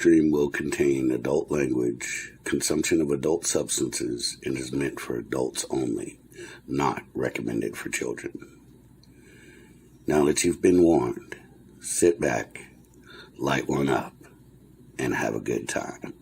stream will contain adult language, consumption of adult substances, and is meant for adults only, not recommended for children. Now that you've been warned, sit back, light one up, and have a good time.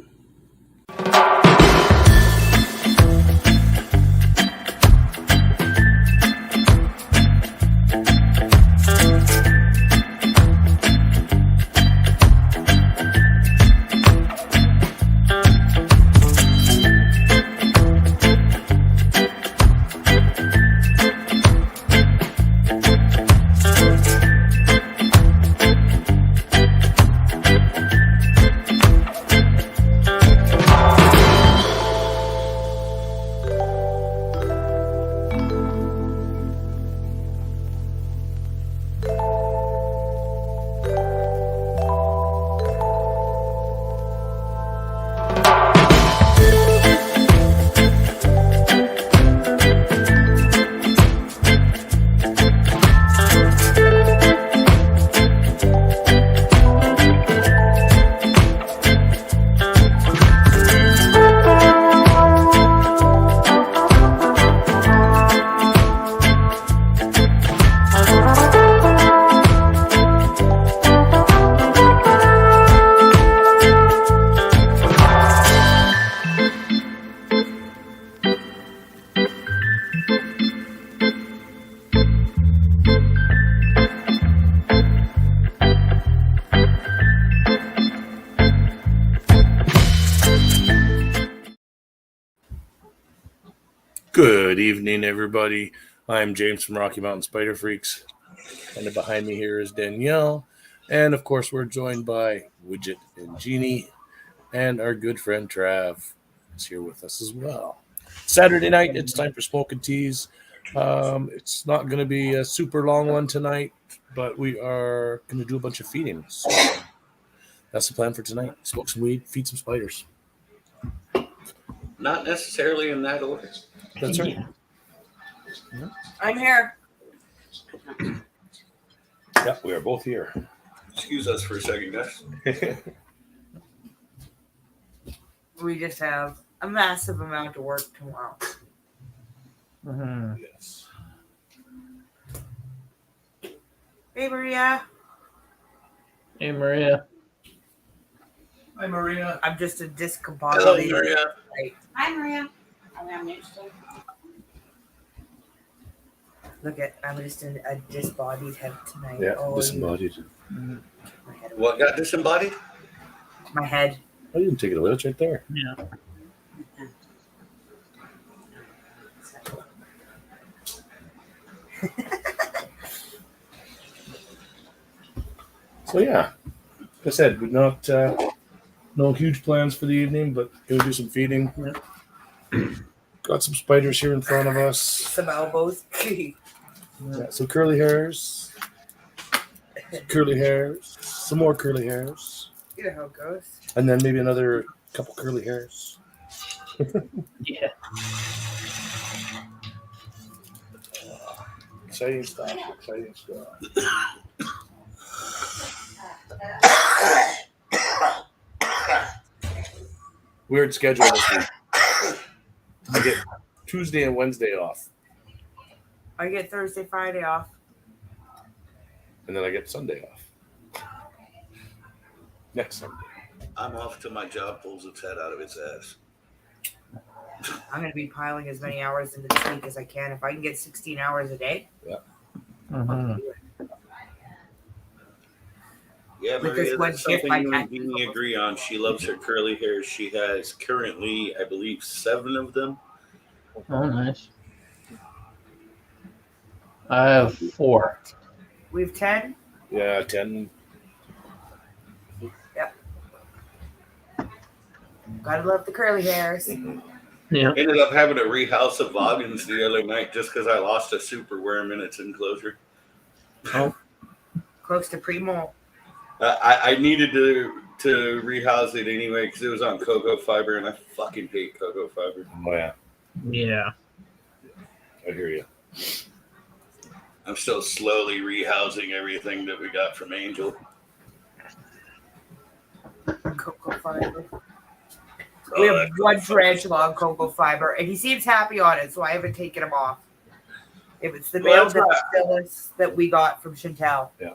Good evening, everybody. I'm James from Rocky Mountain Spider Freaks, and behind me here is Danielle, and of course we're joined by Widget and Jeannie, and our good friend Trav is here with us as well. Saturday night, it's time for Smoke and Teas. It's not going to be a super long one tonight, but we are going to do a bunch of feeding. So that's the plan for tonight. Smoke some weed, feed some spiders. Not necessarily in that order. That's right. Yeah. I'm here. Yeah, we are both here. Excuse us for a second, guys. We just have a massive amount of work tomorrow. Mm-hmm. Yes. Hey, Maria. Hey, Maria. Hi, Maria. I'm just a discombobulated. Hello, Maria. Hi, Maria. I'm interested. Look at, I'm just in a disembodied head tonight. Yeah, oh, disembodied. My head. What got disembodied? My head. Oh, you can take it away. It's right there. Yeah. So yeah, like I said, we're not no huge plans for the evening, but gonna do some feeding. Got some spiders here in front of us. Some elbows. Yeah, some curly hairs. Some more curly hairs, You know how it goes. and then maybe another couple curly hairs. Yeah. Exciting stuff. Exciting stuff. Weird schedule this week. I get Tuesday and Wednesday off, I get Thursday, Friday off. and then I get Sunday off. Next Sunday. I'm off till my job pulls its head out of its ass. I'm going to be piling as many hours into this week as I can. If I can get 16 hours a day, Mm-hmm. I'll do it. Yeah, With Maria, this one that's shift, something I you and can't- Beanie agree on. She loves her curly hair. She has currently, I believe, 7 of them. Oh, nice. I have 4. We have 10. Yeah, 10. Gotta love the curly hairs. Yeah. Ended up having to rehouse a Voggins the other night just because I lost a super worm in its enclosure. Close to pre-molt. I needed to rehouse it anyway because it was on cocoa fiber, and I fucking hate cocoa fiber. Oh yeah, Yeah. I hear you. I'm still slowly rehousing everything that we got from Angel. Cocoa fiber. We have one tarantula on cocoa fiber, and he seems happy on it, so I haven't taken him off. It was the male Bacillus that we got from Chantel. Yeah.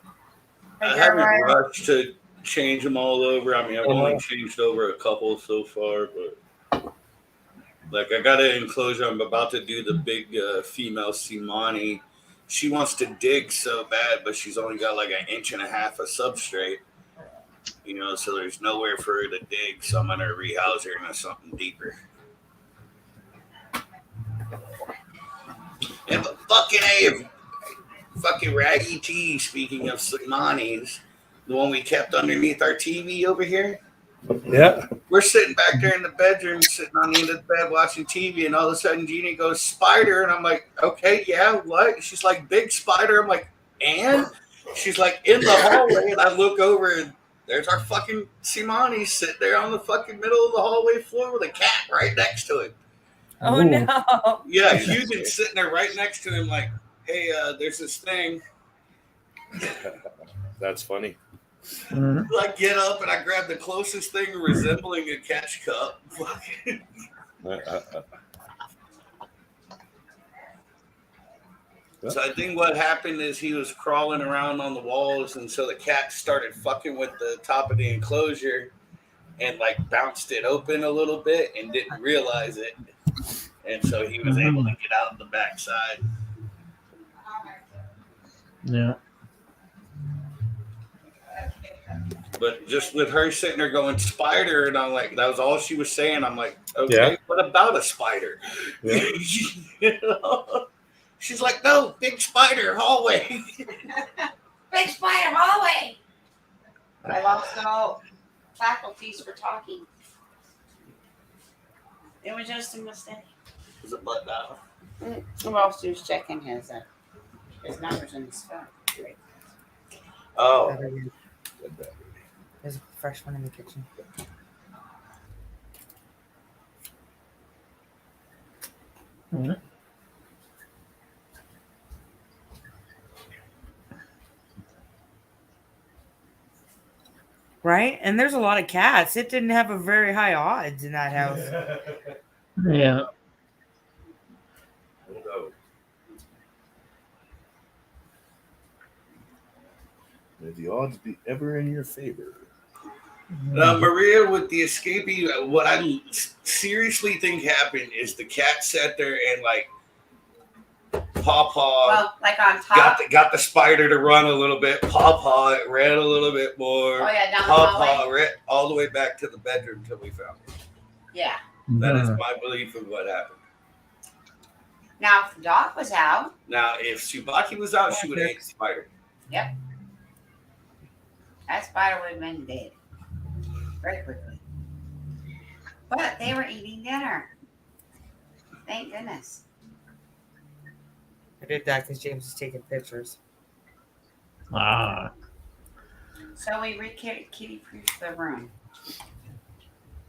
Hey, I haven't Jeremiah. rushed to change them all over. I mean, I've only changed over a couple so far, but like I got an enclosure. I'm about to do the big female Simani. She wants to dig so bad, but she's only got like 1.5 inches of substrate. You know, so there's nowhere for her to dig. So I'm gonna rehouse her into something deeper. And the fucking Raggy T, speaking of Simanis, the one we kept underneath our TV over here. Yeah. We're sitting back there in the bedroom, sitting on the end of the bed watching TV, and all of a sudden Jeannie goes, "Spider," and I'm like, "Okay, yeah, what?" She's like, "Big spider." I'm like, "And?" She's like, "In the hallway," and I look over, and there's our fucking Simani sitting there on the fucking middle of the hallway floor with a cat right next to it. Oh, Ooh. no. Yeah, Houston's sitting there right next to him, like, "Hey, there's this thing." That's funny. Mhm. I get up and I grab the closest thing resembling a catch cup. So I think what happened is he was crawling around on the walls, and so the cat started fucking with the top of the enclosure and like bounced it open a little bit and didn't realize it. And so he was able to get out the backside. Yeah. But just with her sitting there going, "Spider," and I'm like, that was all she was saying. I'm like, okay, Yeah. what about a spider? Yeah. You know? She's like, "No, big spider, hallway." Big spider hallway. I lost all faculties for talking. It was just a mistake. Is it butt down? Well, she was checking his numbers in his phone. Oh, There's a fresh one in the kitchen. Mhm. Right? And there's a lot of cats. It didn't have a very high odds in that house. Yeah. May the odds be ever in your favor. Maria with the escapee. What I seriously think happened is the cat sat there and like Pawpaw Well, like on top. got the spider to run a little bit. Pawpaw it ran a little bit more. Oh yeah, down the hallway. Pawpaw ran all the way back to the bedroom till we found it. Yeah. That is my belief of what happened. Now, if the dog was out, Now, if Subaki was out, she would have ate the spider. that spider would have been dead very quickly. But they were eating dinner. Thank goodness. I did that because James was taking pictures. Ah. So we kitty proofed the room.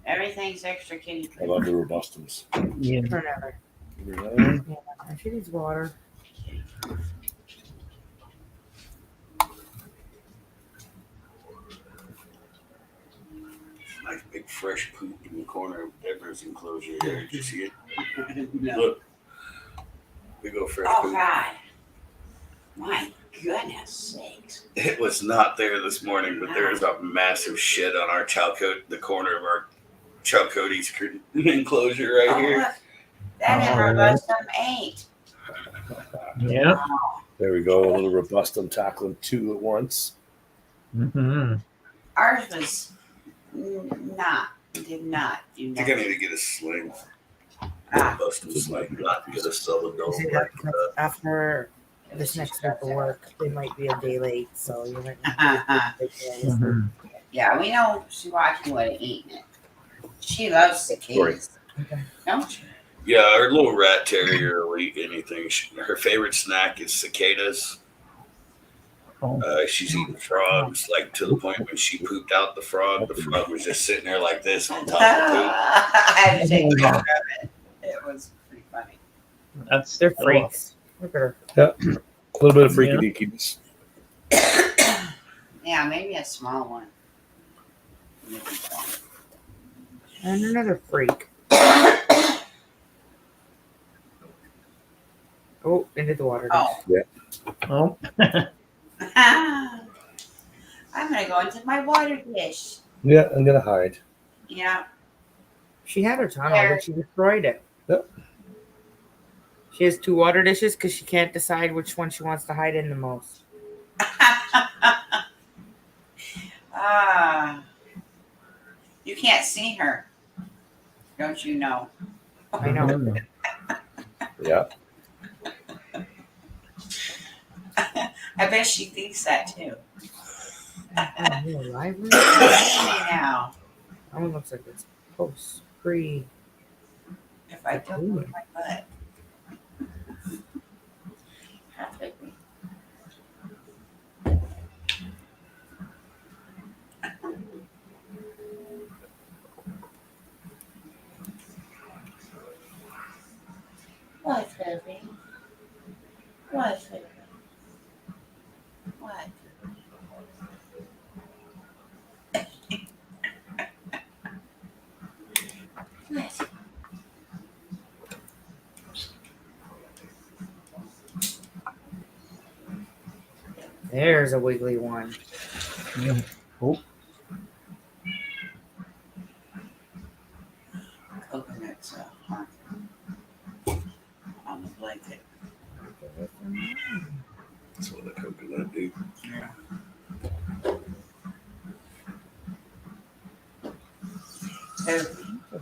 Everything's extra kitty I proof. love the robustums. Yeah. Or never. Really? Yeah, she needs water. Nice big fresh poop in the corner of Deborah's enclosure there. Did you see it? No. Look. Big old fresh Oh poop. God. My goodness sakes. It was not there this morning, but there is a massive shit on our the corner of our Chalcotes enclosure right Oh, here. look. That never was some 8. Yeah. There we go. A little robustum tackling two at once. Mm-hmm. Ours was did not do I think I nothing. need to get a sling. Ah, Bust a sling, not get a solid dog. See, like that- that. after this next week of work, they might be a day late, so you might Mhm. yeah, we know Shiwaki would have eaten it. She loves cicadas. Okay. Don't you? Yeah, our little rat terrier will eat anything. Her favorite snack is cicadas. Oh. She's eating frogs, like to the point when she pooped out the frog was just sitting there like this on top of I had to take a picture of it. It was pretty funny. That's They're cool. freaks. Look at her. A little bit of freaky deakiness. Yeah, maybe a small one. And another freak. Oh, into the water. Oh. Oh. I'm gonna go into my water dish. Yeah, I'm gonna hide. Yeah. She had her tunnel, There. but she destroyed it. Yep. She has 2 water dishes because she can't decide which one she wants to hide in the most. You can't see her. Don't you know? I know. Mhm. Yeah. I bet she thinks that too. Oh, you're alive? Now, That one looks like it's post pre. if I don't move my butt. Halfway. What, baby? What, baby? What? What? There's a wiggly one. Yeah. Oh. Coconuts on the blanket. That's what a coconut do. Yeah. So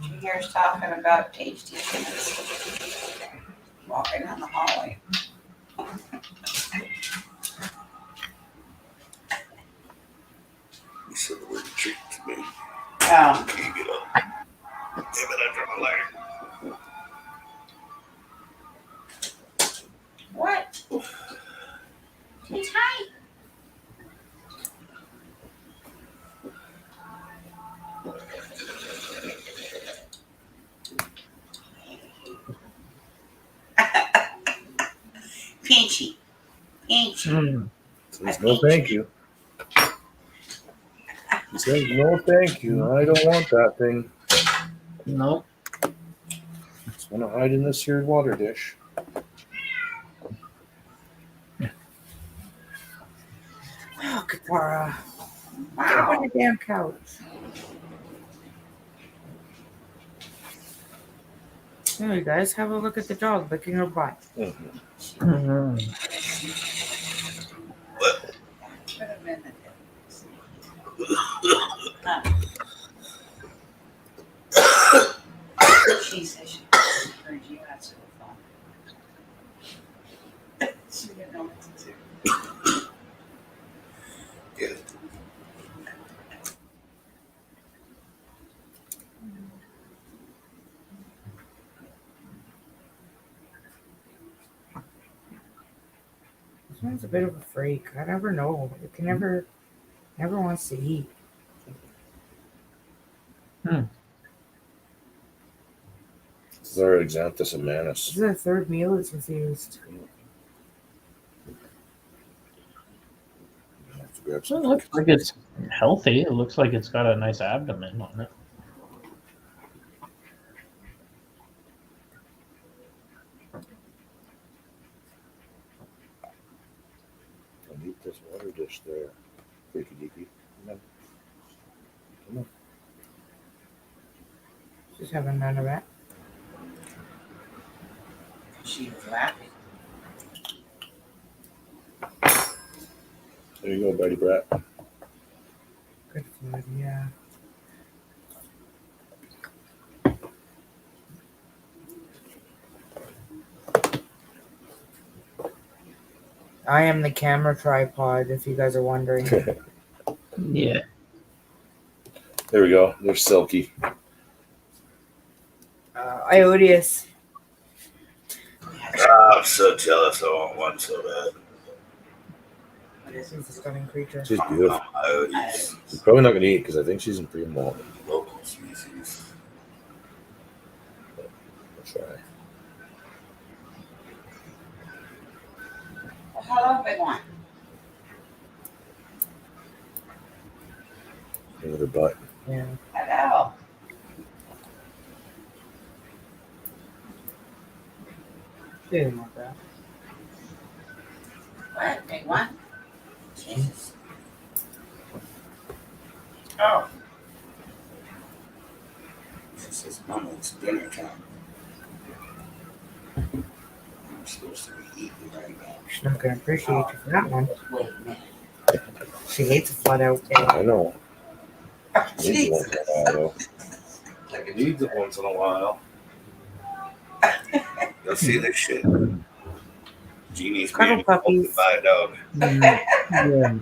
she hears talking about tasty things. Walking down the hallway. You said the word treat to me. Oh, Can you get up? Damn it, I dropped my ladder. what? Too tight. Pinchy. Pinchy. Mm. Says no, thank you. He says no, thank you. I don't want that thing. Nope. Just want to hide in this here water dish. Oh, Katara. Get Wow. on the damn couch. There, you guys, have a look at the dog licking her butt. Mhm. Mhm. Put him in the She says she heard you. That's so fun. She didn't know what to do. Yeah. This one's a bit of a freak. I never know. It can never wants to eat. Xanthus This amanus. is the 3rd meal it's refused. Have to grab It some. looks like it's healthy. It looks like it's got a nice abdomen on it. I'll eat this water dish there. Freaky deaky. Come on. She's having none of that. She was laughing. There you go, Betty Brat. Good food, yeah. I am the camera tripod, if you guys are wondering. Yeah. There we go. There's Silky. Iodius. I'm so jealous. I want one so bad. What is it? She's a stunning creature. She's beautiful. Coyotes, She's probably not gonna eat because I think she's in pre-molt. local species. I'll try. Well, hello, big one. Look at her butt. Yeah. Hello. They didn't want that. What? Big one? Jesus. Oh. She says, Mama, it's dinner time. I'm supposed to be eating right now. She's not gonna appreciate you for that one. Wait a minute. She hates a flat out day. I know. Needs it Jesus. once in a while, though. Like it needs it once in a while. You'll see this shit. Jeannie's Cuddle being puppies. by a dog. Yeah.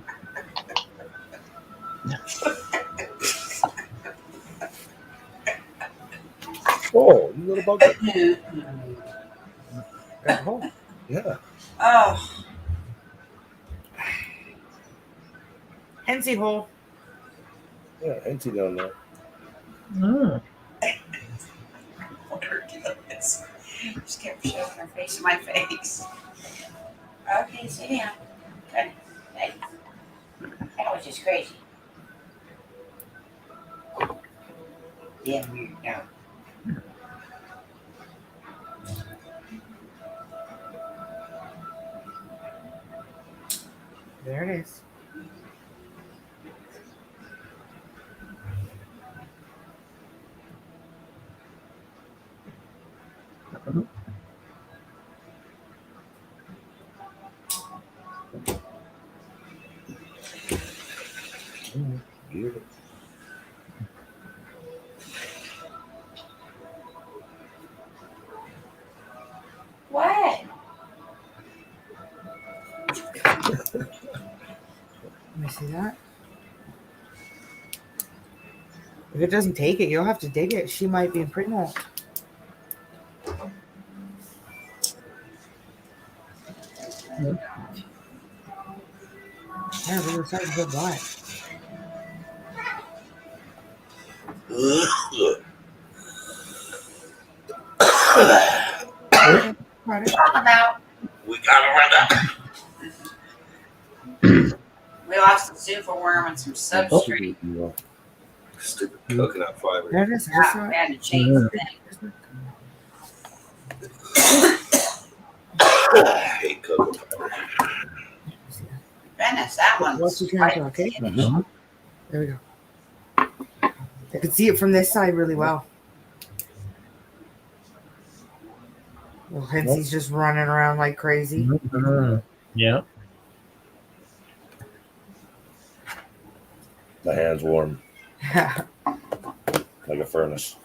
Oh, you little bugger. Got a hole. Yeah. Oh. Hensy hole. Yeah, empty down there. Mm. What her does. Just kept shoving her face in my face. Okay, sit down. Good. Hey. That was just crazy. Yeah, weird. No. There it is. Beautiful. What? Let me see that. If it doesn't take it, you'll have to dig it. She might be in primo. Yeah, we're deciding to go buy it. Got it. Talk about. We gotta run up. We lost the superworm and some substrate. Stupid coconut fiber. There it is. I Yeah, saw we it. had to change the thing. I hate coconut fiber. Goodness, that one's What's your quite camera, okay? skinny. There we go. I can see it from this side really well. Well, Hensy's just running around like crazy. Mhm. Yeah. My hand's warm, like a furnace.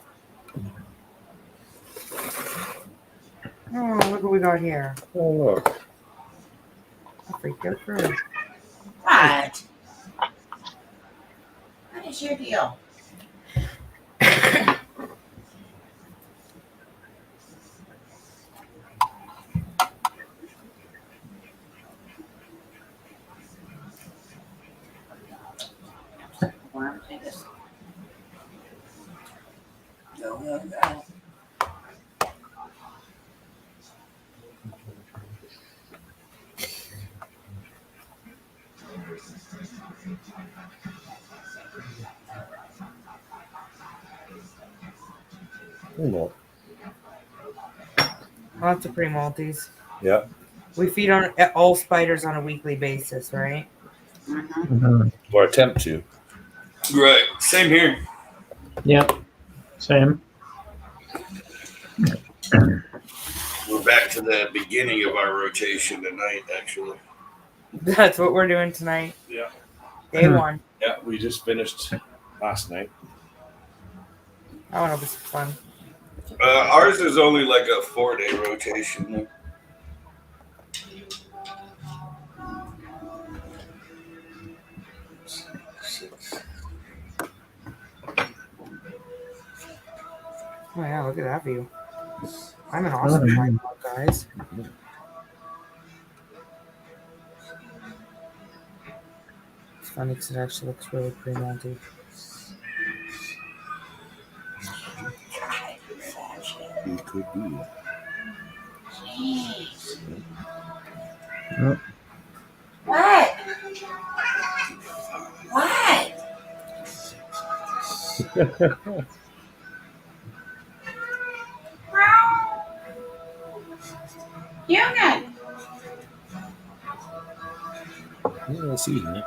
Oh, look what we got here. Oh, look. I freaked out for her. What? What is your deal? Worm, take this. Go. No. Lots of pretty Maltese. Yeah. We feed on all spiders on a weekly basis, right? Mm-hmm. Mhm. Or attempt to. Right. Same here. Yep. Same. We're back to the beginning of our rotation tonight, actually. That's what we're doing tonight. Yeah. Day one. Yeah, we just finished last night. Oh, it'll be fun. Ours is only like a 4-day rotation. Oh yeah, look at that view. I'm an awesome tripod, guys. It's funny because it actually looks really pretty Maltese. You could be. Jeez. Yep. What? What? Human. Yeah, I see that.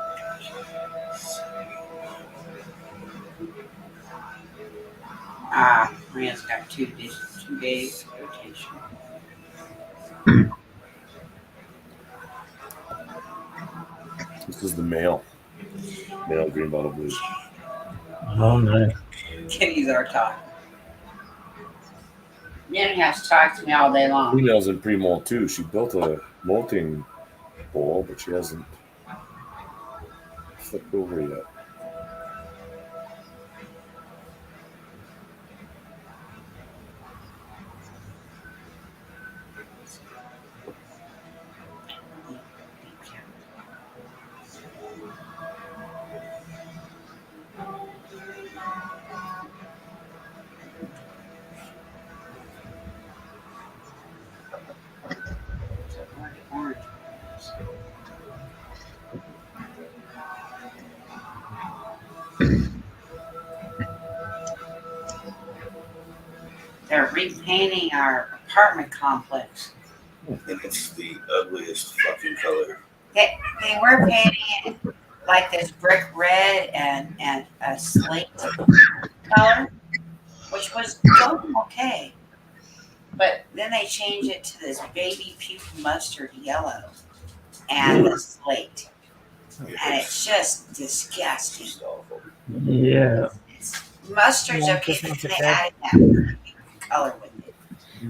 Maria's got 2 days rotation. This is the male green bottle blue. Oh, nice. Kitties are talking. Nene has talked to me all day long. Female's in pre-molt too. She built a molting bowl, but she hasn't flipped over yet. Orange. They're repainting our apartment complex. And it's the ugliest fucking color. They were painting it like this brick red and a slate color, which was going okay. But then they changed it to this baby puke mustard yellow and the slate. And it's just disgusting. Just awful. Yeah. Mustard's Yeah, okay, just but makes it they bad. added that color with it.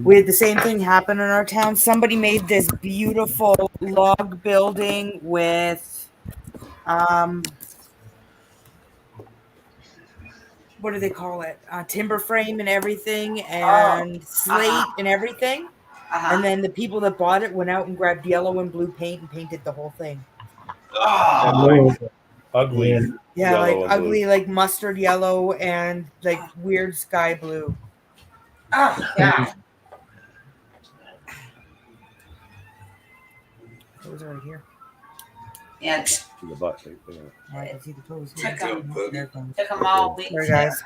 We had the same thing happen in our town. Somebody made this beautiful log building with, what do they call it? Timber frame and everything, and slate and everything. Uh-huh. And then the people that bought it went out and grabbed yellow and blue paint and painted the whole thing. Oh, Ugly. Yeah. Yeah, Yellow like and ugly, like mustard yellow and like weird sky blue. oh, yeah. Those are right here. Yeah, To the butt right there. Oh, I can see the toes. Took There 'em. it comes. took them all week Sorry, guys.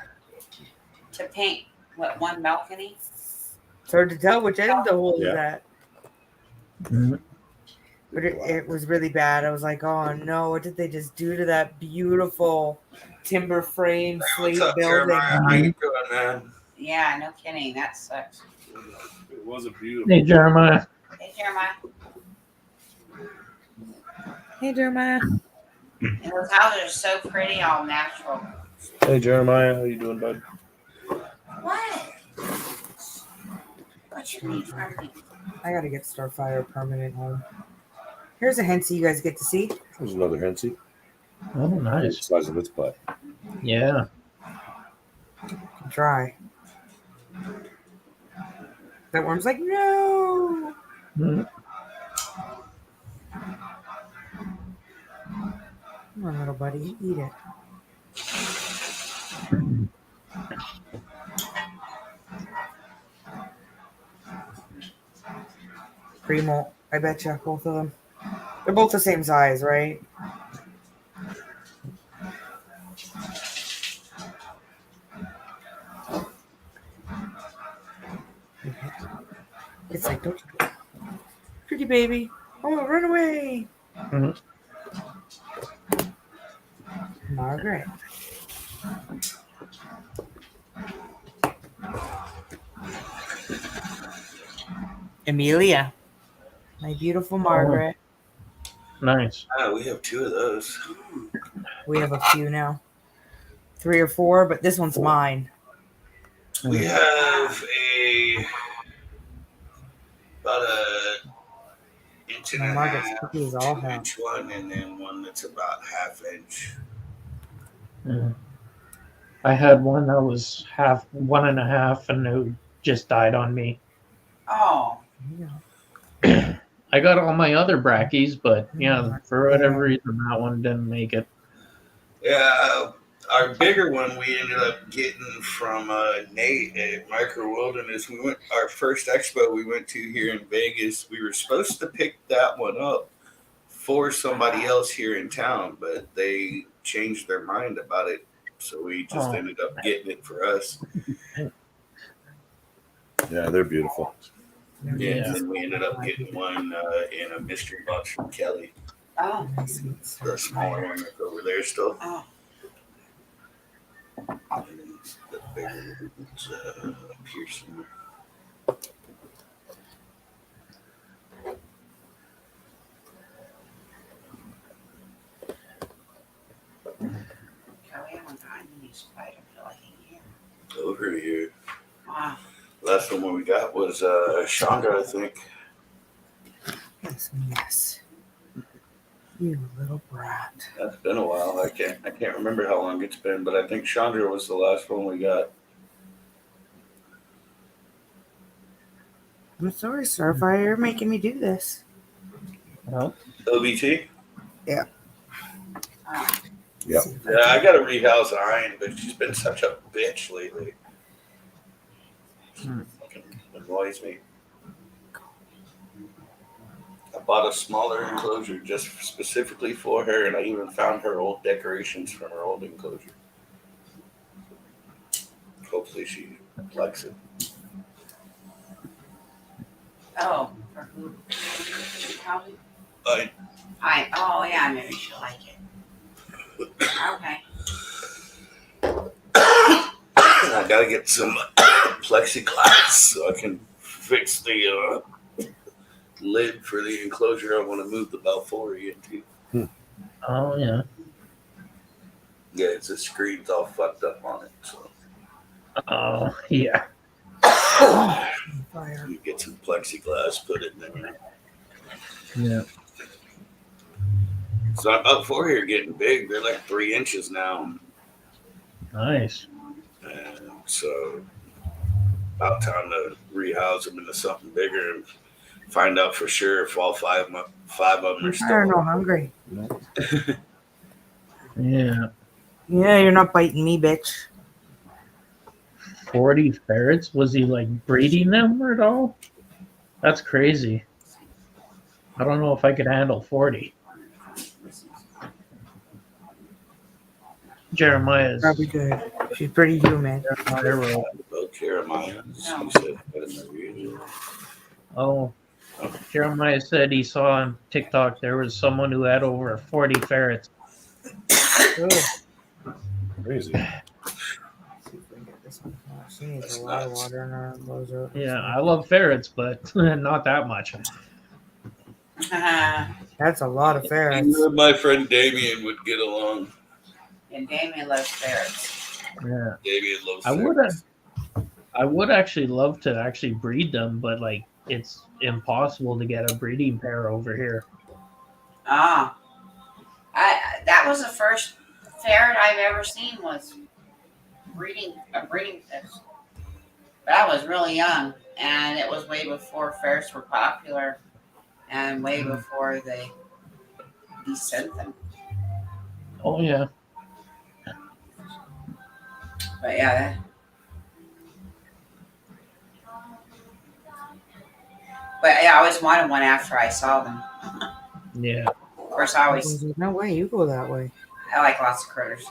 to paint one balcony. It's hard to tell which end of the hole is Yeah. at. Mhm. But it was really bad. I was like, oh no, what did they just do to that beautiful timber frame slate What's up, building? Jeremiah? How you doing, man? Yeah, no kidding. That sucks. It was a beautiful. Hey, Jeremiah. Hey, Jeremiah. Hey, Jeremiah. And those houses are so pretty, all natural. Hey Jeremiah, how you doing, bud? What? What you need from me? I gotta get Starfire permanent home. Here's a Hensie you guys get to see. There's another Hensie. Oh, The nice. size of its butt. Yeah. Try. That worm's like, no. Mhm. Come on, little buddy, eat it. Primo, I bet you both of them. They're both the same size, right? It's like, don't you go. Pretty baby. Oh, run away. Mhm. Margaret. Amelia. My beautiful Margaret. Nice. We have 2 of those. We have a few now. 3 or 4, but this one's mine. We have about a inch and a Margaret's half, cookies all have. 2-inch one, and then one that's about 1/2 inch. Yeah. I had one that was 1.5, and it just died on me. Oh, I got all my other brackies, but yeah, for whatever reason, that one didn't make it. Yeah, our bigger one we ended up getting from Nate at Micro Wilderness. We went our first expo we went to here in Vegas. We were supposed to pick that one up for somebody else here in town, but they changed their mind about it, so we just Oh. ended up getting it for us. Yeah, they're beautiful. Yeah, Yeah. and then we ended up getting one in a mystery box from Kelly. Oh, The smaller one that's over there still. oh. And then the bigger one's up here somewhere. Kelly, I haven't gotten any spider for like a year. Over here. Wow. Last one we got was Chandra, I think. Yes. You little brat. That's been a while. I can't remember how long it's been, but I think Chandra was the last one we got. I'm sorry, Starfire. You're making me do this. Well, OBT? Oh. Yep. Yeah, I got to rehouse Iron, but she's been such a bitch lately. Fucking annoys me. I bought a smaller enclosure just specifically for her, and I even found her old decorations from her old enclosure. Hopefully she likes it. Oh, for who? Probably. I Oh yeah, maybe she'll like it. Okay. I gotta get some plexiglass so I can fix the lid for the enclosure I want to move the Balfouri into. oh yeah. Yeah, it's the screen's all fucked up on it, so Oh yeah. Fire. you get some plexiglass, put it in there. Yeah. So my Balfouri are getting big. They're like 3 inches now. Nice. And so about time to rehouse them into something bigger and find out for sure if all five of them are I still. don't know, hungry. Yeah. Yeah, you're not biting me, bitch. 40 ferrets? Was he like breeding them at all? That's crazy. I don't know if I could handle 40. Jeremiah's. Probably good. She's pretty human. Jeremiah wrote, About Jeremiah. He said, I didn't know you. oh, Jeremiah said he saw on TikTok there was someone who had over 40 ferrets. Crazy. She needs That's a lot of nuts. water in her enclosure. Yeah, I love ferrets, but not that much. That's a lot of ferrets. You and my friend Damien would get along. And Damien loves ferrets. Yeah. Damien loves I would ferrets. I would actually love to actually breed them, but like it's impossible to get a breeding pair over here. Ah. That was the first ferret I've ever seen was a breeding fish. But I was really young, and it was way before ferrets were popular, and way before they sent them. Oh yeah. But yeah. But yeah, I always wanted one after I saw them. Yeah. Of course, I No way, you go that way. like lots of critters.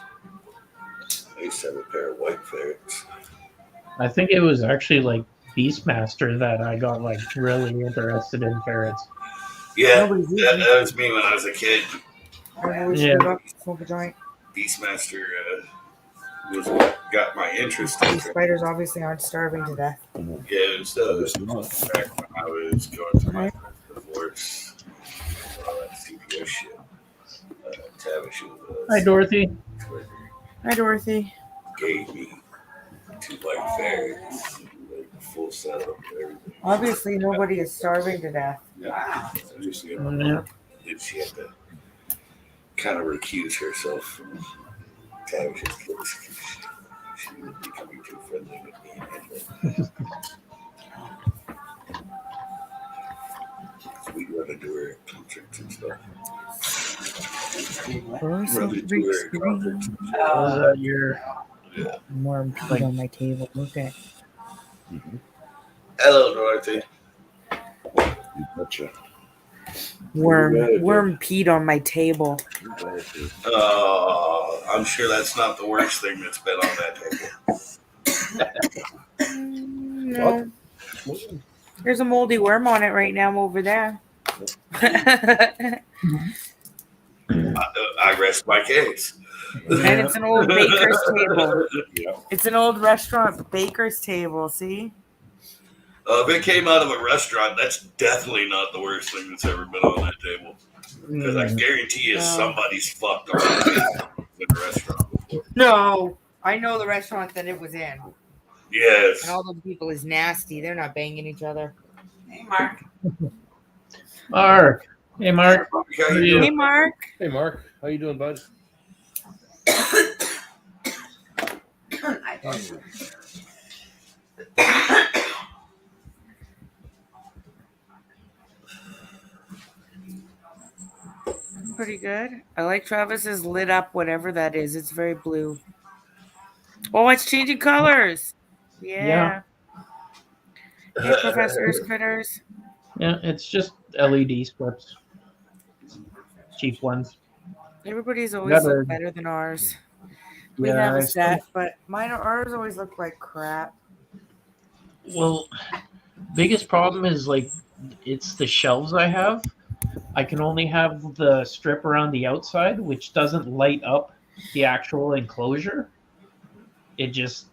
I used to have a pair of white ferrets. I think it was actually like Beastmaster that I got like really interested in ferrets. Yeah, Nobody's that eating. was me when I was a kid. Everybody Yeah. stood up, smoke a joint. Beastmaster was what got my interest in These it. spiders obviously aren't starving to death. Yeah, it was back when I was going through my divorce. All that CPS shit. Tavish Hi Dorothy. Hi, Dorothy. gave me 2 white ferrets, like a full setup and everything. Obviously, nobody is starving to death. Wow. I used to get Yeah. my mom, and she had to kind of recuse herself from Tavish's kids because she was becoming too friendly with me and Angela. So we'd run into her at concerts and stuff. Run into her at concerts. Was that your Yeah. Worm peed on my table. Okay. Hello, Dorothy. You betcha. Worm peed on my table. I'm sure that's not the worst thing that's been on that table. No. There's a moldy worm on it right now over there. And I rest my case. it's an old baker's table. Yeah. It's an old restaurant baker's table. See? If it came out of a restaurant, that's definitely not the worst thing that's ever been on that table. Because I guarantee you, No. somebody's fucked around in the restaurant. No, I know the restaurant that it was in, Yes. and all those people is nasty. They're not banging each other. Hey, Mark. Mark. Hey, Mark. How you Hey, doing? Hey, Mark. Hey, Mark. How you doing, bud? I don't. Pretty good. I like Travis's lit up, whatever that is. It's very blue. Oh, it's changing colors. Yeah. Hey, professors, critters. Yeah, it's just LED strips. Cheap ones. Everybody's always Never- look better than ours. We Yeah, have I a set, but ours always look like crap. Well, biggest problem is like it's the shelves I have. I can only have the strip around the outside, which doesn't light up the actual enclosure. It just,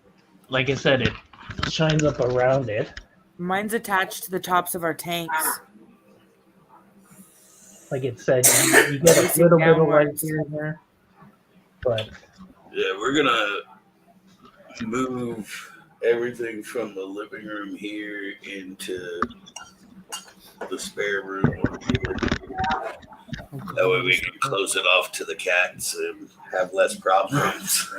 like I said, it shines up around it. Mine's attached to the tops of our tanks. Like it said, you get a Facing little bit of light downwards. here and there. But Yeah, we're gonna move everything from the living room here into the spare room over here. That way we can close it off to the cats and have less problems.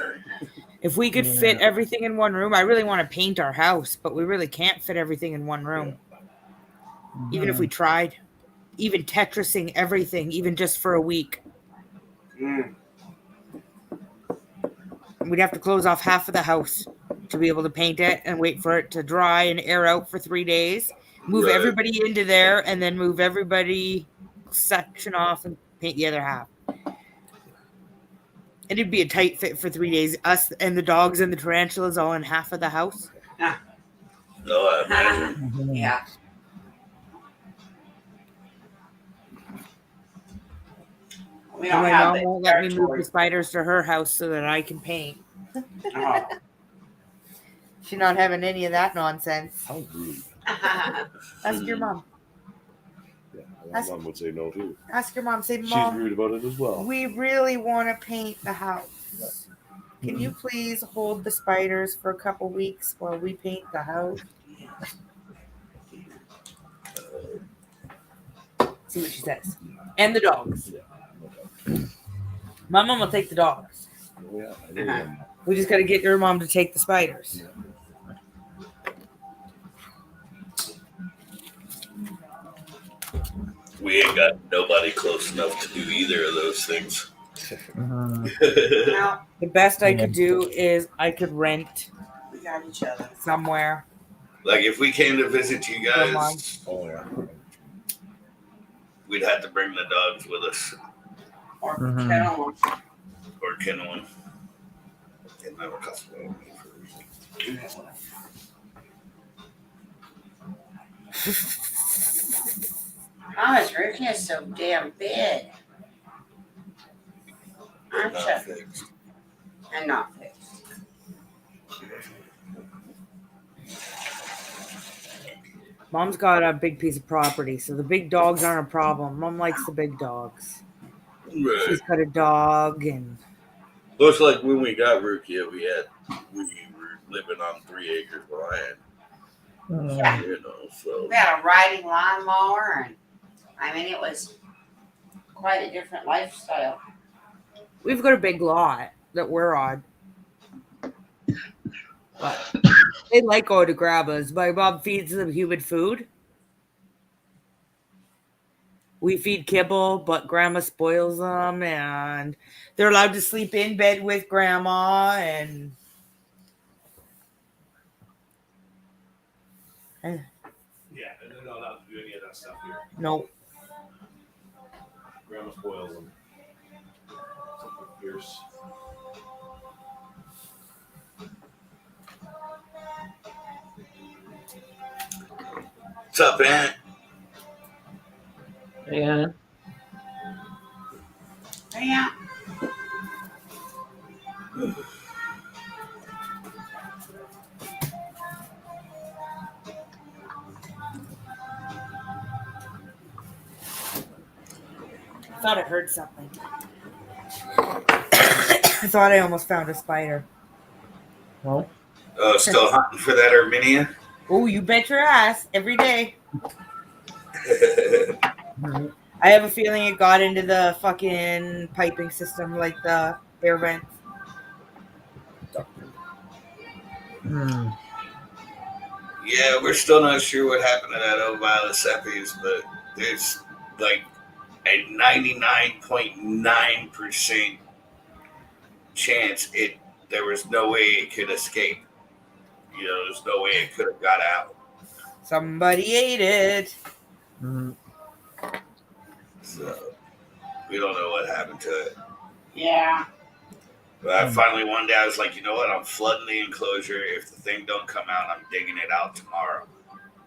If we could fit everything in one room, I really want to paint our house, but we really can't fit everything in one room. Even if we tried. Even Tetrising everything, even just for a week. We'd have to close off half of the house to be able to paint it and wait for it to dry and air out for 3 days. Move Right. everybody into there and then move everybody section off and paint the other half. And it'd be a tight fit for 3 days. Us and the dogs and the tarantulas all in half of the house. No, I imagine. Yeah. We And don't my have mom the won't let me move territory. the spiders to her house so that I can paint. Oh. She's not having any of that nonsense. How rude. Ask your mom. Yeah, my That's- mom would say no too. Ask your mom. Say, She's Mom, rude about it as well. we really want to paint the house. Can you please hold the spiders for a couple weeks while we paint the house? See what she says. And the dogs. My mom will take the dogs. Oh, yeah, I know them. We just got to get your mom to take the spiders. We ain't got nobody close enough to do either of those things. No, The best I could do is I could rent we got each other. somewhere. Like if we came to visit you Come on. guys, Oh yeah. we'd have to bring the dogs with us Or Mhm. kennel. or kennel them. And that would cost a lot of money for a reason. How is Rukia so damn big? Aren't Not you? fixed. And not fixed. Mom's got a big piece of property, so the big dogs aren't a problem. Mom likes the big dogs. Right. She's got a dog, and Looks like when we got Rukia, we were living on 3 acres of land, you know. So We had a riding lawnmower, and I mean, it was quite a different lifestyle. we've got a big lot that we're on. But they like going to grandma's. My mom feeds them human food. We feed kibble, but grandma spoils them, and they're allowed to sleep in bed with grandma. And Yeah, and they're not allowed to do any of that stuff here. no, Grandma spoils them. Something fierce. What's up, Aunt? Yeah. Yeah. I thought I heard something. I thought I almost found a spider. Well, Oh, still hunting for that Arminia? Oh, you bet your ass every day. mhm. I have a feeling it got into the fucking piping system, like the air vent. Hmm. Yeah, we're still not sure what happened to that Ovilis Epes, but there's like a 99.9% chance there was no way it could escape. You know, there's no way it could have got out. Somebody ate it. Mhm. So we don't know what happened to it. Yeah. But finally one day I was like, you know what? I'm flooding the enclosure. If the thing don't come out, I'm digging it out tomorrow.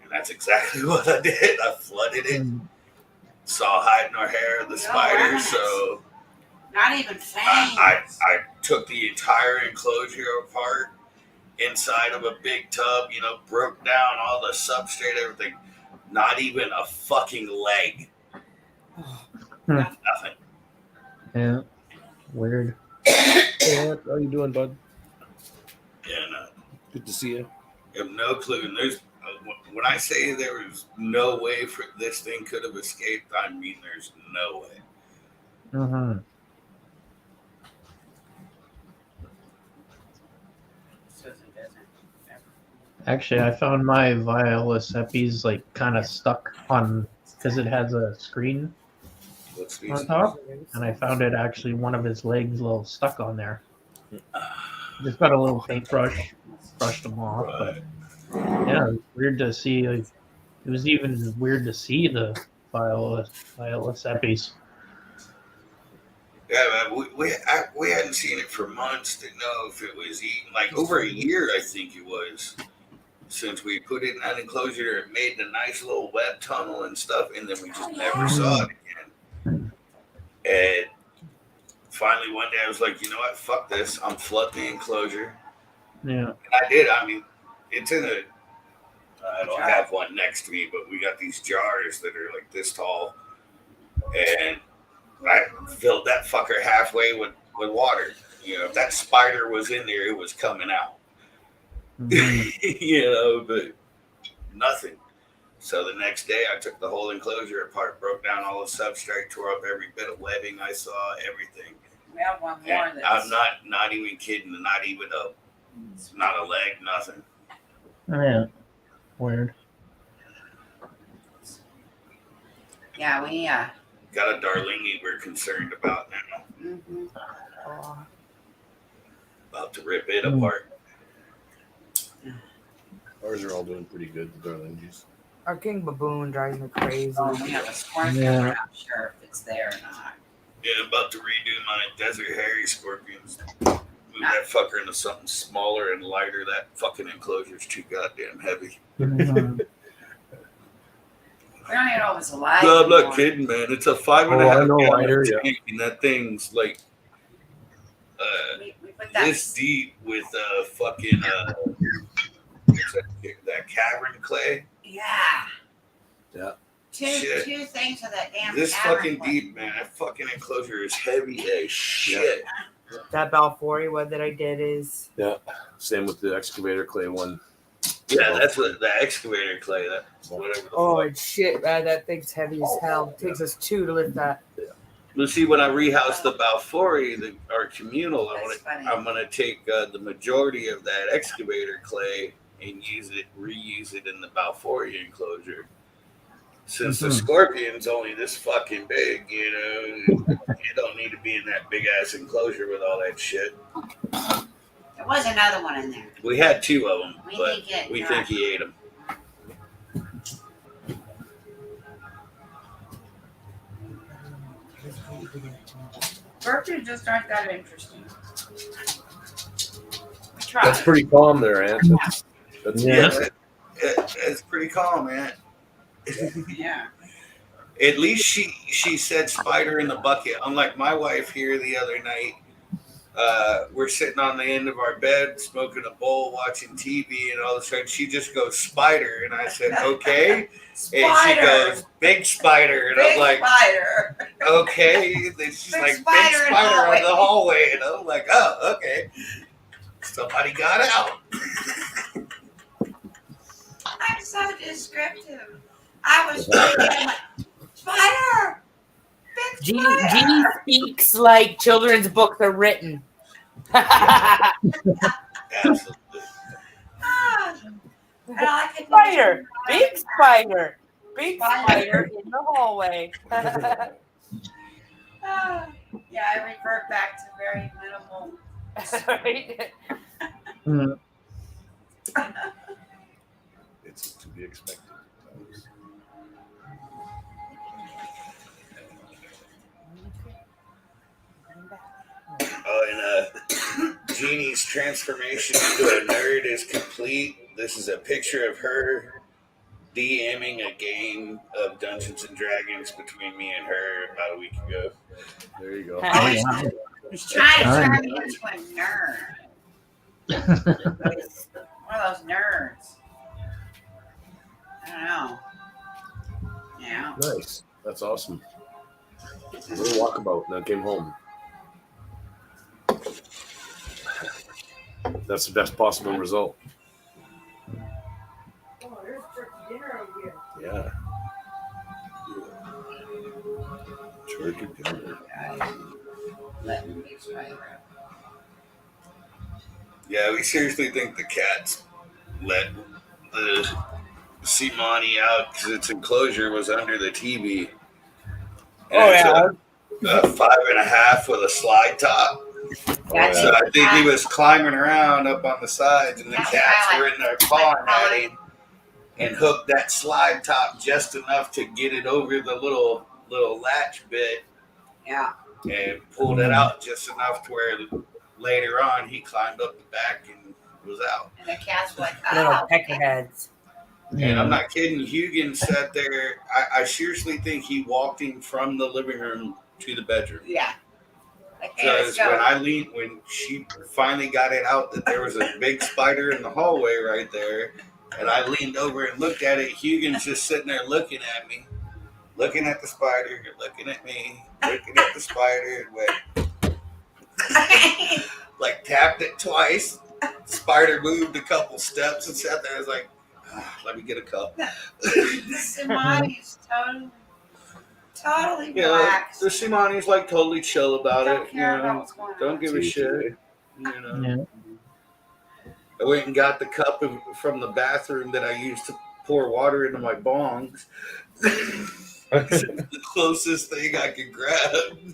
And that's exactly what I did. I flooded it. Mhm. Saw hide nor hair of the spider, remnants. so Not even fangs. I took the entire enclosure apart inside of a big tub, you know, broke down all the substrate, everything. Not even a fucking leg. Nothing. Yeah. Weird. Hey, Aunt, how you doing, bud? And Good to see you. I have no clue. And there's when I say there was no way for this thing could have escaped, I mean there's no way. Mhm. Actually, I found my Violus Epes like kind of stuck on because it has a screen What's on these? top, and I found it actually one of his legs a little stuck on there. Just got a little paintbrush, brushed them off, but yeah, it was weird to see. Like, it was even weird to see the Violus Epes. Yeah, man, we hadn't seen it for months to know if it was eaten. Like over a year, I think it was, since we put it in that enclosure. It made a nice little web tunnel and stuff, and then we just never saw it again. And finally, one day, I was like, you know what? Fuck this. I'm flooding the enclosure. Yeah. And I did. I mean, it's in a. I don't have one next to me, but we got these jars that are like this tall, and I filled that fucker halfway with water. You know, if that spider was in there, it was coming out. Mhm. You know, but nothing. So the next day, I took the whole enclosure apart, broke down all the substrate, tore up every bit of webbing I saw, everything. We have one more And that's I'm not even kidding. Not even not a leg, nothing. Yeah. Weird. yeah, we Got a Darlingi we're concerned about now. mhm. About to rip it apart. Ours are all doing pretty good, the Darlingies. Our king baboon drives me crazy. Oh, we have a scorpion. Yeah. We're not sure if it's there or not. Yeah, I'm about to redo my Desert Harry Scorpions. Move that fucker into something smaller and lighter. That fucking enclosure's too goddamn heavy. Mhm. We're not even always alive. No, I'm not anymore. kidding, man. It's a 5.5 Oh, I know, I gallon hear ya. tank, and that thing's like We put that. this deep with fucking what's that cavern clay. Yeah. Yeah. Shit. Two things of that damn. This cavern fucking clay. deep, man. That fucking enclosure is heavy as shit. That Balfouri one that I did is Yeah. Same with the excavator clay one. Yeah, that's what the excavator clay. That whatever. The fuck. it's shit, man. That thing's heavy as hell. It takes us 2 to lift that. But see, when I rehouse the Balfouri, our communal, That's funny. I'm gonna take the majority of that excavator clay and reuse it in the Balfouri enclosure. Since the Scorpion's only this fucking big, you know, you don't need to be in that big ass enclosure with all that shit. There was another one in there. We had 2 of them, We but think it- we think he ate them. Birthdays just aren't that interesting. We try. That's pretty calm there, Aunt. That's Yeah. It's pretty calm, man. Yeah. At least she said spider in the bucket. Unlike my wife here the other night, we're sitting on the end of our bed smoking a bowl, watching TV, and all of a sudden she just goes spider, and I said okay, Spider. and she goes big spider, and Big I'm like spider. okay. And then she's Big like spider big in spider hallway. on the hallway, and I'm like oh okay, somebody got out. I'm so descriptive. I was thinking, like, spider. Big Jeannie, spider. Jeannie speaks like children's books are written. Absolutely. Ah. And all I could do Spider, was- big spider, big Spider. spider in the hallway. Ah. Yeah, I revert back to very minimal. Right? It's to be expected. Oh, and Jeannie's transformation into a nerd is complete. This is a picture of her DMing a game of Dungeons and Dragons between me and her about a week ago. There you go. Oh, yeah. He's trying to All right. turn me into a nerd. One of those nerds. I don't know. Yeah. Nice. That's awesome. A little walkabout, and then came home. That's the best possible result. Yeah. Turkey dinner. Let me explain it. Yeah, we seriously think the cats let the Simani out because its enclosure was under the TV. And Oh, it's yeah. a 5.5 with a slide top. That's So I think he was climbing around up on the sides, and the That's cats why I were in there pawing I at like- him and hooked that slide top just enough to get it over the little latch bit Yeah. and pulled it out just enough to where later on he climbed up the back and was out. And the cat's like, Little oh. peckerheads. And I'm not kidding. Hugan sat there. I seriously think he walked him from the living room to the bedroom. Yeah. Like, hey, let's Because go. when she finally got it out that there was a big spider in the hallway right there, and I leaned over and looked at it, Hugan's just sitting there looking at me, looking at the spider, looking at me, looking at the spider, and went, like tapped it twice. Spider moved a couple steps and sat there. I was like, let me get a cup. Simani's totally You know, relaxed. the Simani's like totally chill about Don't it. care You about know, what's going on. don't give a shit. You know, Yeah. I went and got the cup from the bathroom that I used to pour water into my bongs. The closest thing I could grab.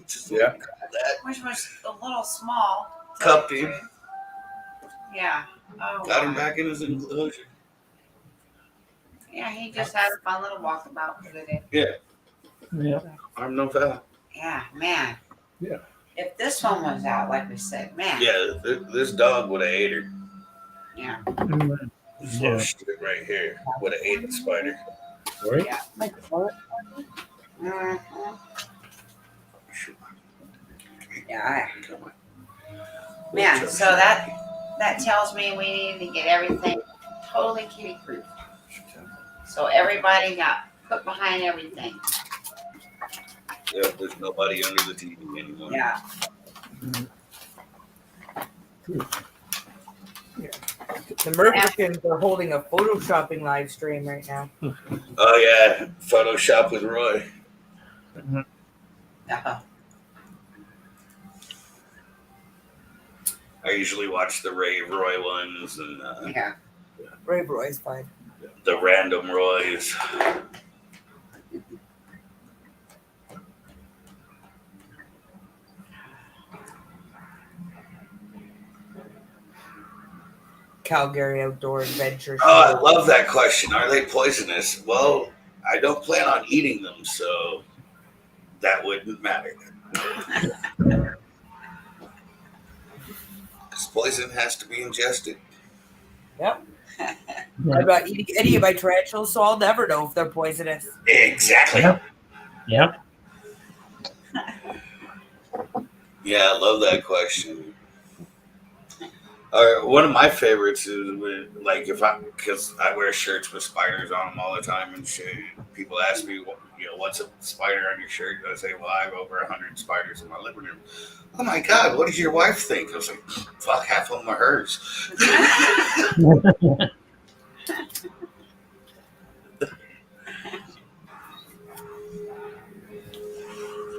Just Yeah. grab that. Which was a little small. Cupped him. Yeah. Oh, Got him wow. back in his enclosure. Yeah, he just had a fun little walkabout for the day. Yeah. I'm no foul. Yeah, man. Yeah. If this one was out, like we said, man. Yeah, this dog would have ate her. Yeah. This little shit right here would have ate the spider. Right? Mhm. Yeah. Come on. Man, so that tells me we need to get everything totally kitty proof. So everybody got put behind everything. Yeah, there's nobody under the TV anymore. Yeah. The Murphykins are holding a photoshopping live stream right now. Oh yeah, Photoshop with Roy. Uh-huh. I usually watch the Ray Roy ones and Yeah. Brave Roy's fine. the random Roys. Calgary Outdoor Adventure. Oh, I love that question. Are they poisonous? Well, I don't plan on eating them, so that wouldn't matter. Because poison has to be ingested. Yep. I'm not eating any of my tarantulas, so I'll never know if they're poisonous. Exactly. Yep. Yep. Yeah, I love that question. One of my favorites is when, like, because I wear shirts with spiders on them all the time and shit. People ask me, what's a spider on your shirt? I say, well, I have over 100 spiders in my living room. Oh my God, what does your wife think? I was like, fuck, half of them are hers.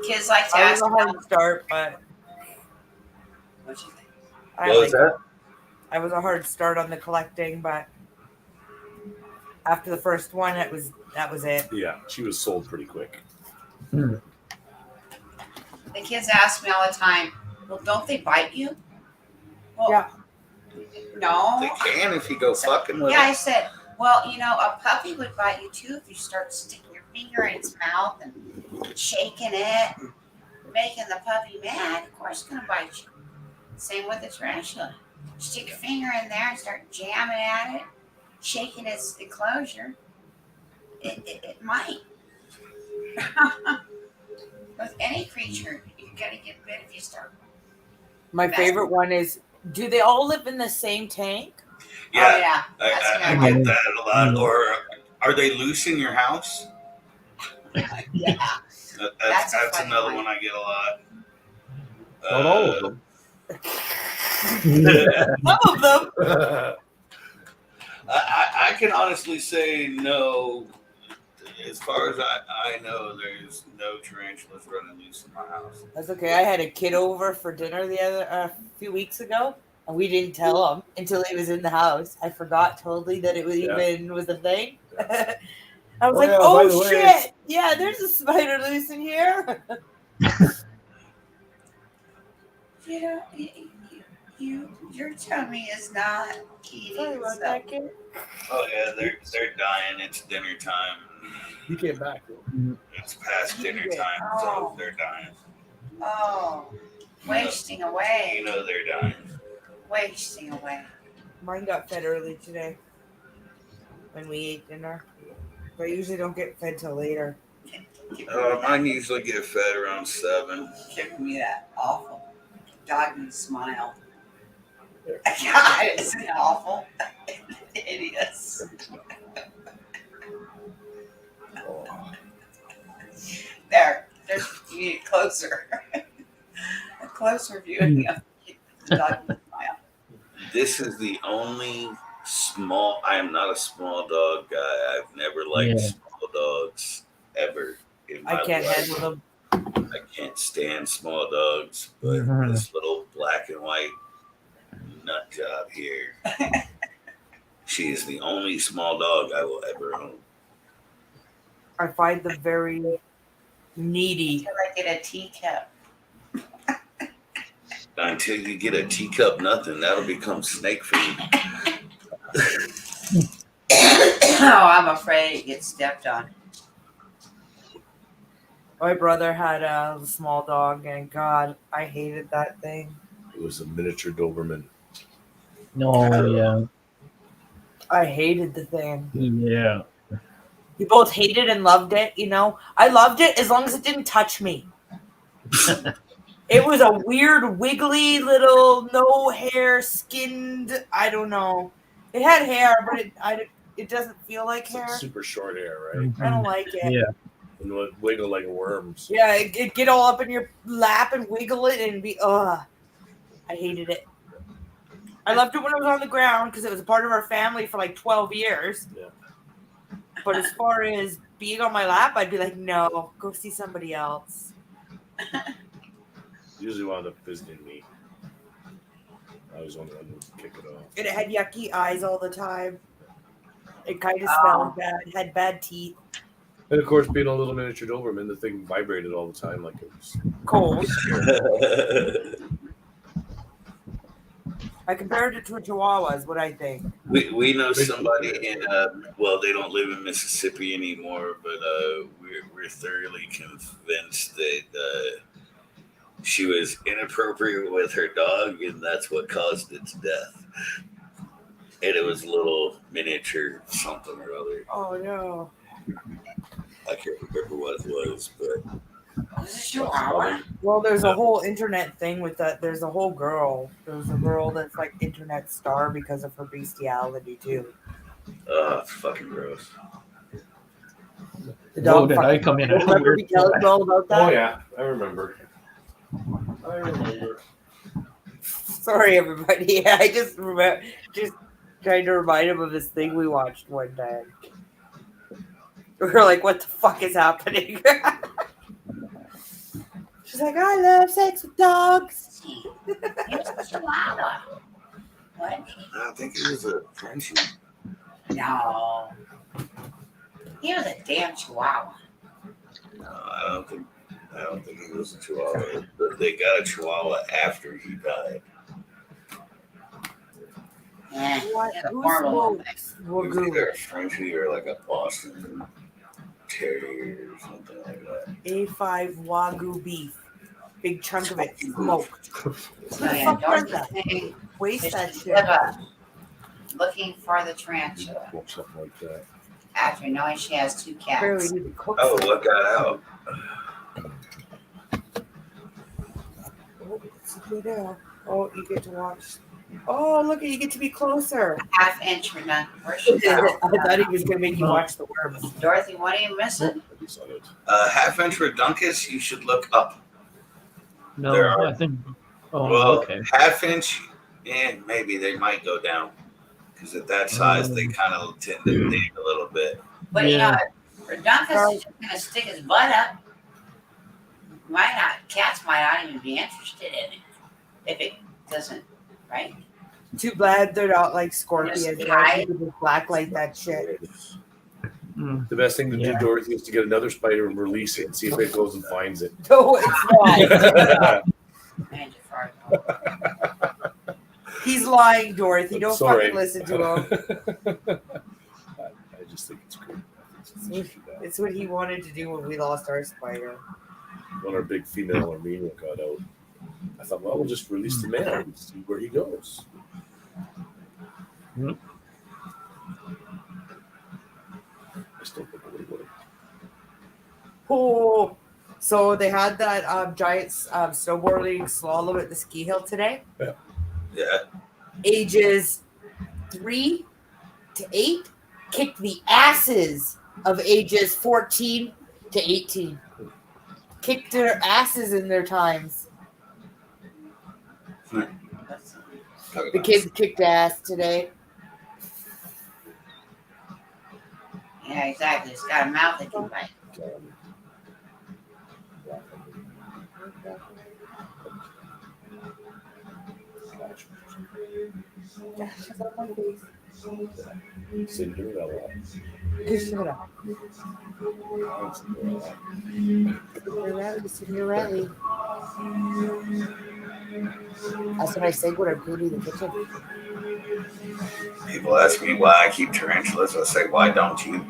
Kids like to I was ask a hard about start, but what you think. What was that? I was a hard start on the collecting, but after the first one, that was it. Yeah, she was sold pretty quick. The kids ask me all the time, well, don't they bite you? Well, Yeah. no. They can if you go fucking with Yeah, I it. said, well, a puppy would bite you too if you start sticking your finger in its mouth and shaking it and making the puppy mad. Of course, it's going to bite you. Same with the tarantula. Stick your finger in there and start jamming at it, shaking its enclosure. It might. With any creature, you're going to get bit if you start. My favorite one is, do they all live in the same tank? Yeah, Oh, yeah. That's I good. get that a lot. Or are they loose in your house? Yeah. That's That's a funny another one. one I get a lot. Not all of them. Some of them. I can honestly say no. As far as I know, there's no tarantulas running loose in my house. That's okay. I had a kid over for dinner a few weeks ago, and we didn't tell him until he was in the house. I forgot totally that it was even was a thing. I was Oh, like, yeah, by "Oh the way, shit! Yeah, there's a spider loose in here." Your tummy is not eating. Sorry about that, kid. Oh yeah, they're dying. It's dinner time. He came back. It's past dinner time, so Oh. they're dying. Oh, wasting away. You know they're dying. Wasting away. Mine got fed early today when we ate dinner. But I usually don't get fed till later. Mine usually get fed around 7. Give me that awful doggy smile. God, isn't it awful? It is. There's you need it closer. A closer viewing of the doggy smile. This is the only small. I am not a small dog guy. I've never liked Yeah. small dogs ever in my I can't life. handle them. I can't stand small dogs, but Mhm. this little black and white nut job here. She is the only small dog I will ever own. I find them very needy. Until I get a teacup. Until you get a teacup, nothing. That'll become snake food. Oh, I'm afraid it gets stepped on. My brother had a small dog, and God, I hated that thing. It was a miniature Doberman. No, yeah. I hated the thing. Yeah. We both hated and loved it, I loved it as long as it didn't touch me. It was a weird, wiggly little, no hair, skinned. I don't know. It had hair, but it doesn't feel like It's like hair. super short hair, right? I don't like it. Yeah. And would wiggle like worms. Yeah, it'd get all up in your lap and wiggle it and be, ugh. I hated it. I loved it when it was on the ground because it was a part of our family for like 12 years. Yeah. But as far as being on my lap, I'd be like, no, go see somebody else. Usually wound up visiting me. I was on the one to kick it off. And it had yucky eyes all the time. It kind of Oh. smelled bad. It had bad teeth. And of course, being a little miniature Doberman, the thing vibrated all the time like it was. Cold. I compared it to a Chihuahua is what I think. We know somebody in well, they don't live in Mississippi anymore, but we're thoroughly convinced that she was inappropriate with her dog, and that's what caused its death. and it was a little miniature something or other. Oh no. I can't remember what it was, but Was it Chihuahua? Well, there's a whole internet thing with that. There's a whole girl. There's a girl that's like internet star because of her bestiality too. it's fucking gross. The Oh, dog. did I come in at a Remember weird me telling you all about that? Oh yeah, I remember. Sorry, everybody. I just remember, just trying to remind him of this thing we watched one time. We were like, "What the fuck is happening?" She's like, "I love sex with dogs." He was a Chihuahua. What? I think it was a Frenchie. No. He was a damn Chihuahua. No, I don't think he was a Chihuahua. But they got a Chihuahua after he died. Yeah. What? He had a Who horrible smokes It was Wagyu? either a Frenchie or like a Boston Terrier or something like that. A5 Wagyu beef. Big chunk of it smoked. So, the yeah, fuck was Dorothy's that? saying Waste that that she shit. lived up looking for the tarantula Or something like that. after knowing she has 2 Barely cats. need to cook. Oh, some. what got out? Oh, it's a good hour. Oh, you get to watch. Oh, look, you get to be closer. Half-inch redundant. Where's I she go? thought he was gonna make you watch the worms. Dorothy, what are you missing? At least on it. Half-inch redunculus, you should look up. No, There are- I think. Oh, Well, okay. half-inch, and maybe they might go down. Because at that size, they kind of tend to dig a little bit. But you Yeah. know, Redunculus is just gonna stick his butt up. Might not. Cats might not even be interested in it if it doesn't. Right? Too bad they're not like scorpions. Just Right? You could just blacklight that shit. Mm. The best thing to Yeah. do, Dorothy, is to get another spider and release it and see if it goes and finds it. No, it's not. And Jafar. He's lying, Dorothy. Don't Sorry. fucking listen to him. I just think it's great. I think we should do that. It's what he wanted to do when we lost our spider. When our big female Armenian got out, I thought, well, we'll just release the male and see where he goes. Yep. I still think it would. Oh, so they had that giant snowboarding slalom at the ski hill today. Yeah. Ages 3 to 8 kicked the asses of ages 14 to 18. Kicked their asses in their times. The kids kicked ass today. Yeah, exactly. It's got a mouth that can bite. Sitting here a lot. Just shut up. You're right. That's what I say when I'm cleaning the kitchen. People ask me why I keep tarantulas. I say, why don't you?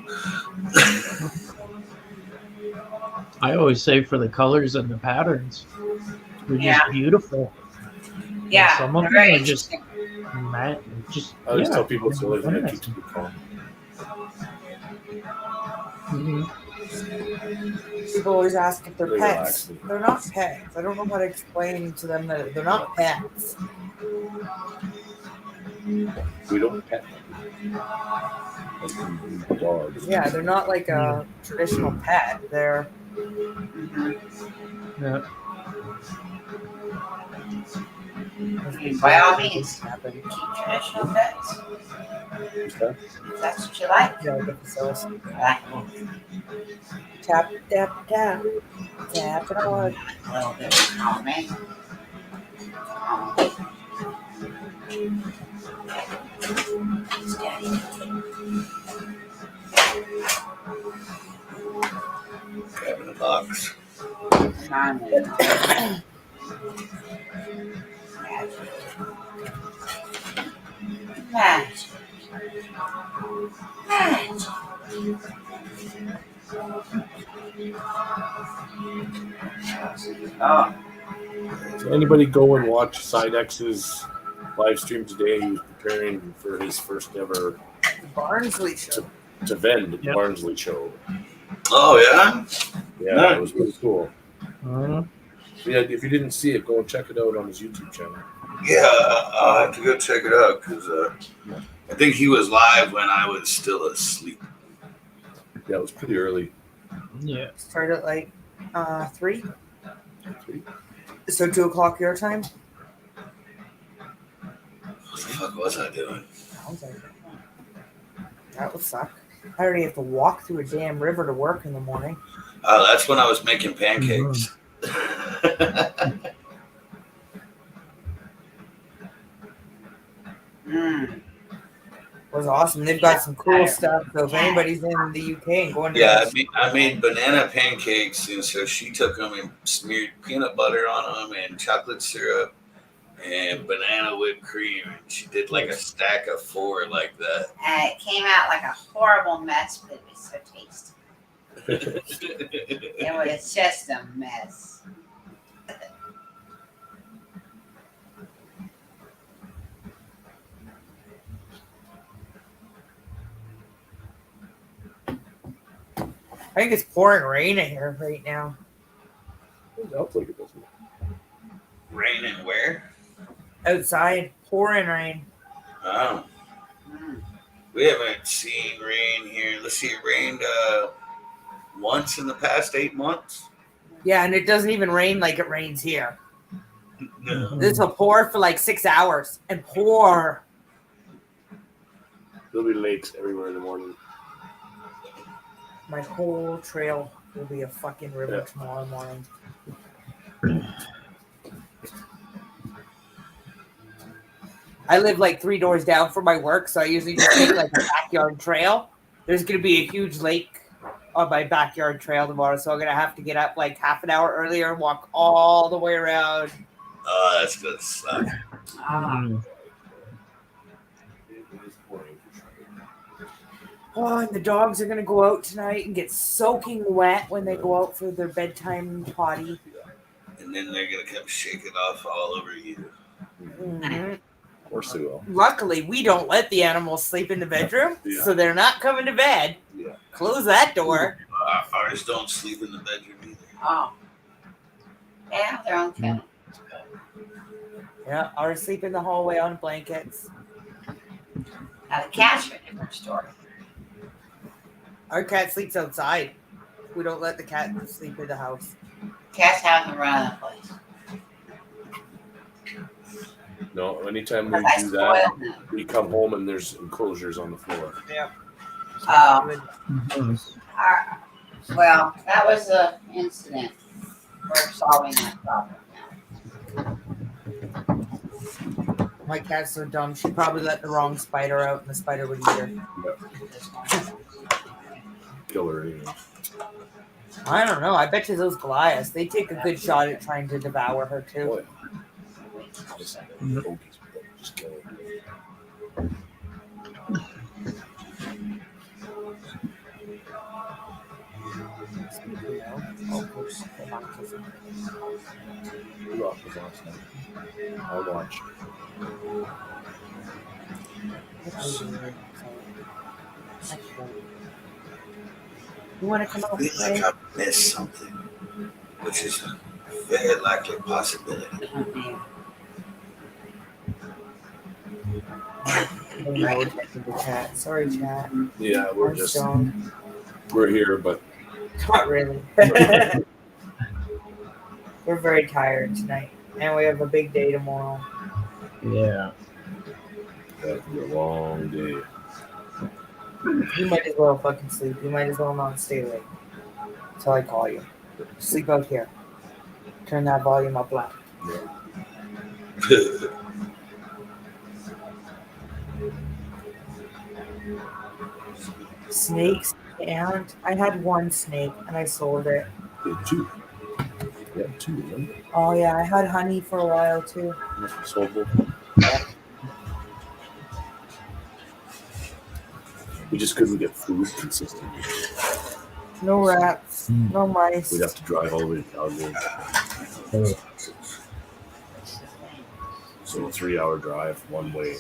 I always say for the colors and the patterns. They're Yeah. just beautiful. Yeah, Some of they're them very are just interesting. just I always yeah. tell people it's the only thing that Nice. keeps me calm. Mhm. People always ask if they're Really pets. relaxing. They're not pets. I don't know how to explain to them that they're not pets. We don't pet like dogs. Yeah, they're not like a traditional pet. They're Yeah. By all means, keep traditional pets. Who's that? If that's what you like. Yeah, I think so. Right. Tap, tap, tap. Tap it on. A little bit of column, eh? Having a box. Magic. Magic. Oh, So anybody go and watch Sidex's live stream today? He was preparing for his first ever Barnsley show. to vend Yep. Barnsley show. Oh yeah. Yeah, Nice. that was pretty cool. Mhm. Yeah, if you didn't see it, go and check it out on his YouTube channel. Yeah, I'll have to go check it out because I think he was live when I was still asleep. Yeah, it was pretty early. Yeah. Start at like 3. So 2:00 your time. What the fuck was I doing? That would suck. I already have to walk through a damn river to work in the morning. Oh, that's when I was making pancakes. Was awesome. They've got some cool stuff. So if anybody's in the UK and going to Yeah, I made banana pancakes, and so she took them and smeared peanut butter on them and chocolate syrup and banana whipped cream. And she did like a stack of 4 like that. And it came out like a horrible mess, but it was so tasty. It was just a mess. I think it's pouring rain in here right now. It sounds like it doesn't. Rain and where? Outside, pouring rain. Oh, Mm. we haven't seen rain here. Let's see, it rained once in the past 8 months. Yeah, and it doesn't even rain like it rains here. No. This will pour for like 6 hours and pour. There'll be lakes everywhere in the morning. My whole trail will be a fucking river Yeah. tomorrow morning. I live like 3 doors down from my work, so I usually just take like a backyard trail. There's going to be a huge lake on my backyard trail tomorrow, so I'm going to have to get up like half an hour earlier and walk all the way around. Oh, that's gonna suck. Mhm. Oh, and the dogs are going to go out tonight and get soaking wet when they go out for their bedtime potty. And then they're gonna come shake it off all over you. Mhm. Of course they will. Luckily, we don't let the animals sleep in the bedroom, Yeah. so they're not coming to bed. Yeah. Close that door. Ours don't sleep in the bedroom either. Oh. Yeah, their own kennel. Yeah, or sleep in the hallway on blankets. Now the cats are a different story. Our cat sleeps outside. We don't let the cat sleep in the house. Cats have them run the place. No, anytime we But I do that, spoiled them. we come home and there's enclosures on the floor. Oh. Mhm. Well, that was an incident. We're solving that problem now. My cat's so dumb. She probably let the wrong spider out, and the spider would eat her. Kill her anyway. I don't know. I bet you those Goliaths, they take a good shot at trying to devour her, too. Oh, yeah. Just kill her. The Rock was last night. I watched. You want to come I out feel and like play? I missed something, which is a very likely possibility. No, the chat. Sorry, chat. Yeah, we're I'm just stoned. we're here, but Not really. We're very tired tonight, and we have a big day tomorrow. Yeah. that'll be a long day. You might as well fucking sleep. You might as well not stay awake until I call you. Sleep out here. Turn that volume up loud. Snakes, and I had one snake, and I sold it. Yeah, 2. Yeah, 2 of them. Oh yeah, I had honey for a while too. Sold both. We just couldn't get food consistently. No rats, no mice. We'd have to drive all the way to Calgary. So a 3-hour drive one way.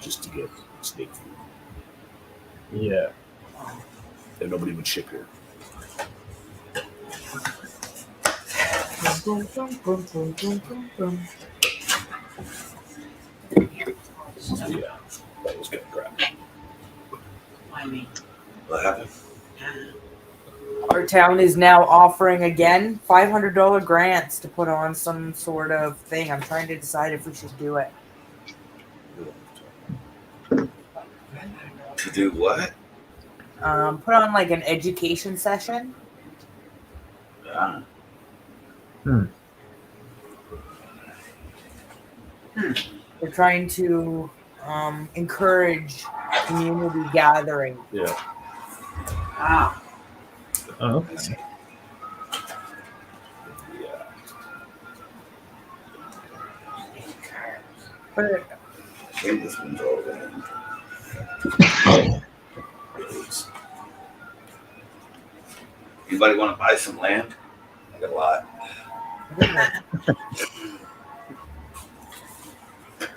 just to get steak food. Yeah. And nobody would ship here. Yeah, that was good crap. I mean, What happened? Our town is now offering again $500 grants to put on some sort of thing. I'm trying to decide if we should do it. To do what? Put on like an education session. Ah, We're trying to encourage community gathering. Yeah. oh, Oh, okay. Yeah. But and this one's all in. Anybody want to buy some land? I got a lot.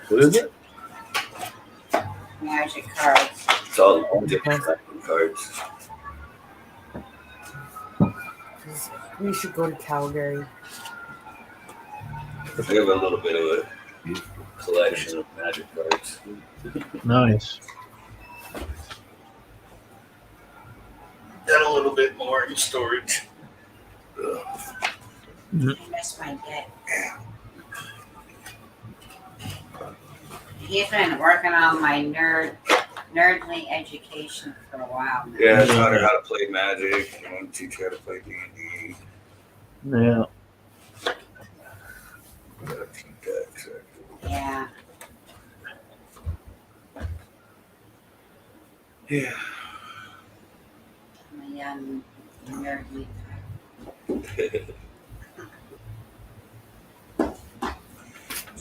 What is it? magic cards. It's all different type of cards. we should go to Calgary. I have a little bit of a collection of magic cards. Nice. Got a little bit more in storage. Ugh. I miss my dad. He's been working on my nerdly education for a while now. Yeah, I taught her how to play Magic. I want to teach her how to play D&D. Yeah. Got a few decks, actually. Yeah. Yeah. I'm a young nerdly.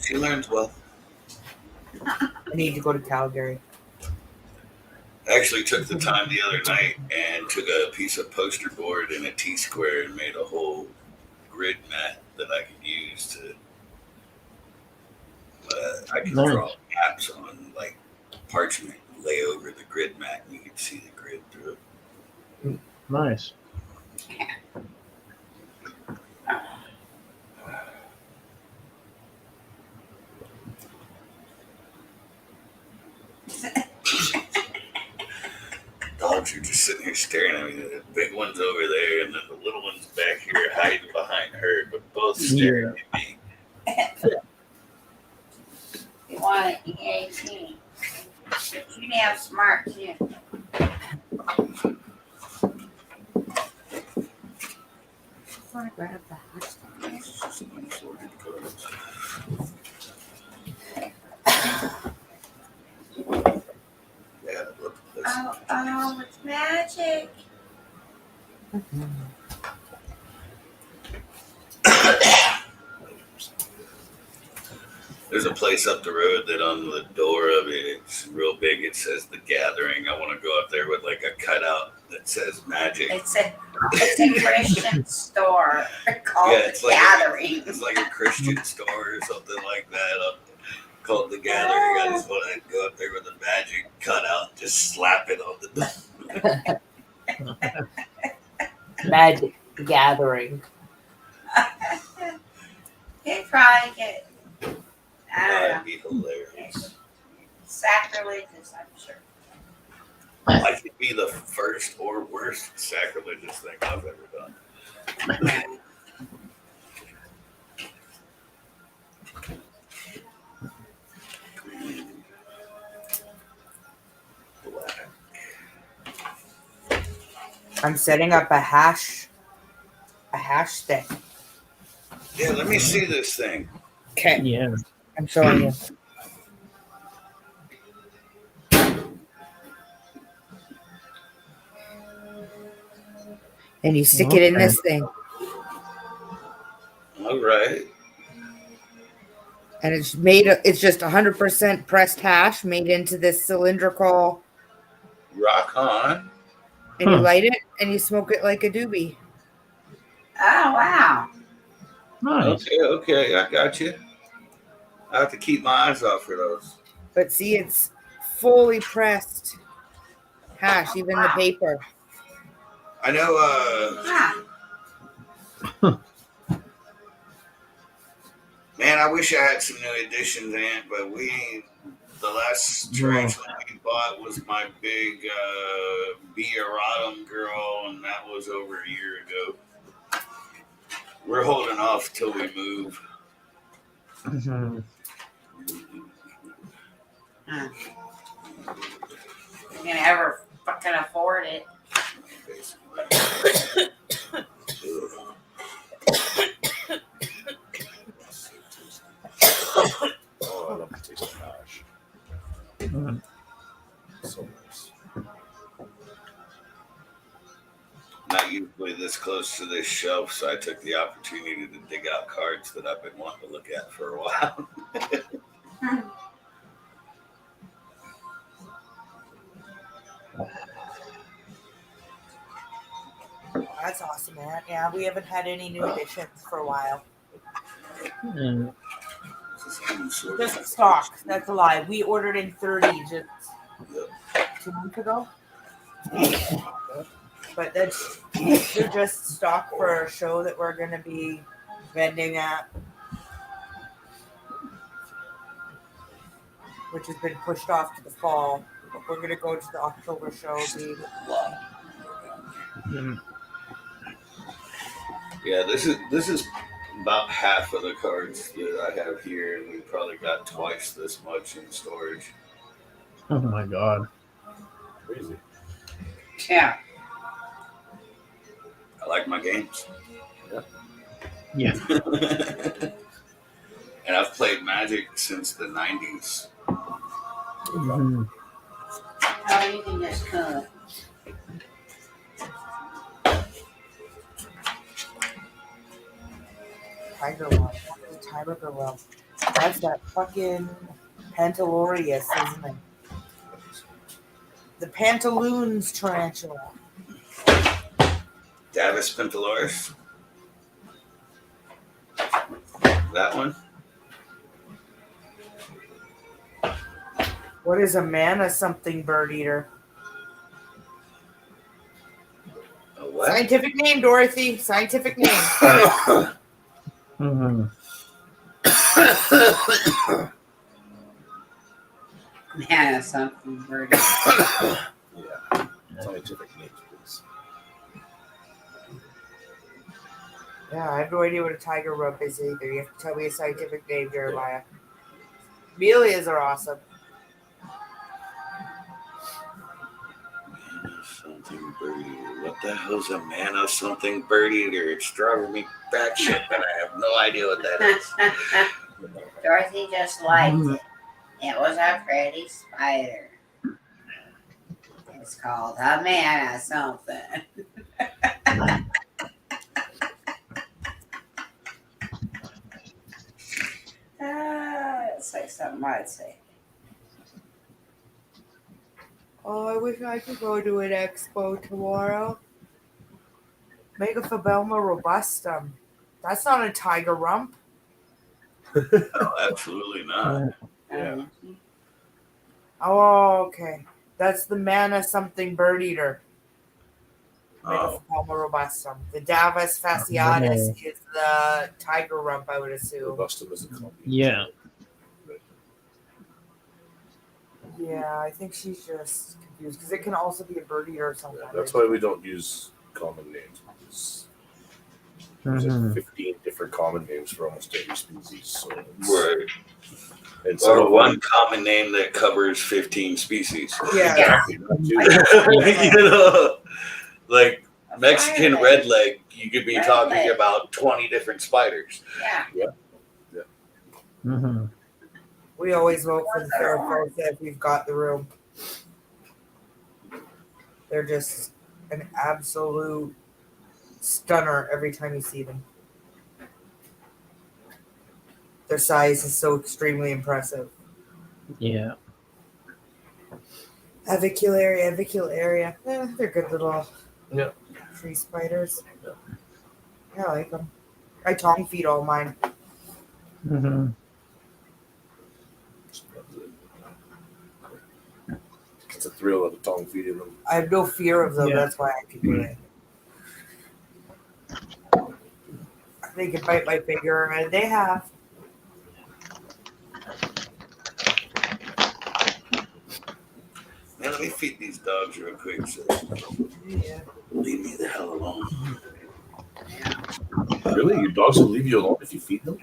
She learns well. I need to go to Calgary. I actually took the time the other night and took a piece of poster board and a T-square and made a whole grid mat that I could use to. I could Nice. draw maps on like parchment, lay over the grid mat, and you could see the grid through it. Nice. Dogs are just sitting here staring at me. The big one's over there, and then the little one's back here hiding behind her, but both staring at me. You want it EAP. You damn smart too. I want to grab that. It's just unsorted cards. Yeah, look at this. Oh, it's magic. There's a place up the road that on the door of it, it's real big. It says The Gathering. I want to go up there with like a cutout that says Magic. It's a Christian store called Yeah, The it's like Gathering. It's like a Christian store or something like that called The Gathering. I just want to go up there with a Magic cutout, and just slap it on the door. Magic the Gathering. You'd probably get, I don't know, That'd be hilarious. sacrilegious, I'm sure. I could be the first or worst sacrilegious thing I've ever done. Black. I'm setting up a hash stick. Yeah, let me see this thing. Okay, Yeah. I'm showing you. And you stick it in this thing, All right. and it's made. It's just 100% pressed hash made into this cylindrical. Rock on. And you Huh. light it, and you smoke it like a doobie. Oh, wow. Nice. Okay, I got you. I have to keep my eyes out for those. But see, it's fully pressed hash, even the paper. I know. Man, I wish I had some new editions, Aunt, but we ain't. The last tarantula we bought was my big Bioratum girl, and that was over a year ago. We're holding off till we move. Mhm. Huh. You can ever fucking afford it. Oh, I love the taste of hash. Mhm. So nice. Not usually this close to this shelf, so I took the opportunity to dig out cards that I've been wanting to look at for a while. That's awesome, man. Yeah, we haven't had any new additions for a while. Mhm. Just stock. That's a lie. We ordered in 30 just 2 months ago. But they're just stock for a show that we're going to be vending at, which has been pushed off to the fall. But we're going to go to the October show. Mhm. Yeah, this is about half of the cards that I have here, and we probably got twice this much in storage. Oh my god. Crazy. Yeah. I like my games. Yeah. And I've played Magic since the 90s. Mhm. Oh, you can just cut. Tiger Rump. What is a Tiger Rump? That's that fucking Pantalorius, isn't it? The Pantaloons tarantula. Davis Pentaloris. That one. What is a mana something bird eater? A what? Scientific name, Dorothy. Scientific name. Mhm. Yeah, something birdie. Yeah. Scientific names, please. Yeah, I have no idea what a tiger rump is either. You have to tell me a scientific name, Jeremiah. Melias are awesome. Something bird eater. What the hell's a mana something bird eater? It's driving me batshit, but I have no idea what that is. Dorothy just liked it. It was a pretty spider. It's called a man or something. It's like something I'd say. Oh, I wish I could go to an expo tomorrow. Megaphobelma robustum. That's not a tiger rump. No, absolutely not. Yeah. Oh, okay. That's the mana something bird eater. Oh, Megaphobelma robustum. The Davus fasciatus is the tiger rump, I would assume. Robustum is a combination. Yeah. Yeah, I think she's just confused because it can also be a bird eater or something. Yeah, that's why we don't use common names. Because there's like Mhm. 15 different common names for almost every species. So it's, right. and some Or of one common name that covers 15 species. Yeah. exactly, not two. You know, like A Mexican fireman. redleg, you could be Redleg. talking about 20 different spiders. Yeah. Mhm. We always vote for the Theraphos if we've got the room. They're just an absolute stunner every time you see them. Their size is so extremely impressive. Yeah. Avicularia. They're good little Yeah. tree spiders. Yeah. Yeah, I like them. I tongue feed all mine. Mhm. thrill of the tongue feeding them. I have no fear of them. Yeah. That's why I can do it. They can bite my finger, and they have. Man, let me feed these dogs real quick. So Yeah. leave me the hell alone. Really? Your dogs will leave you alone if you feed them?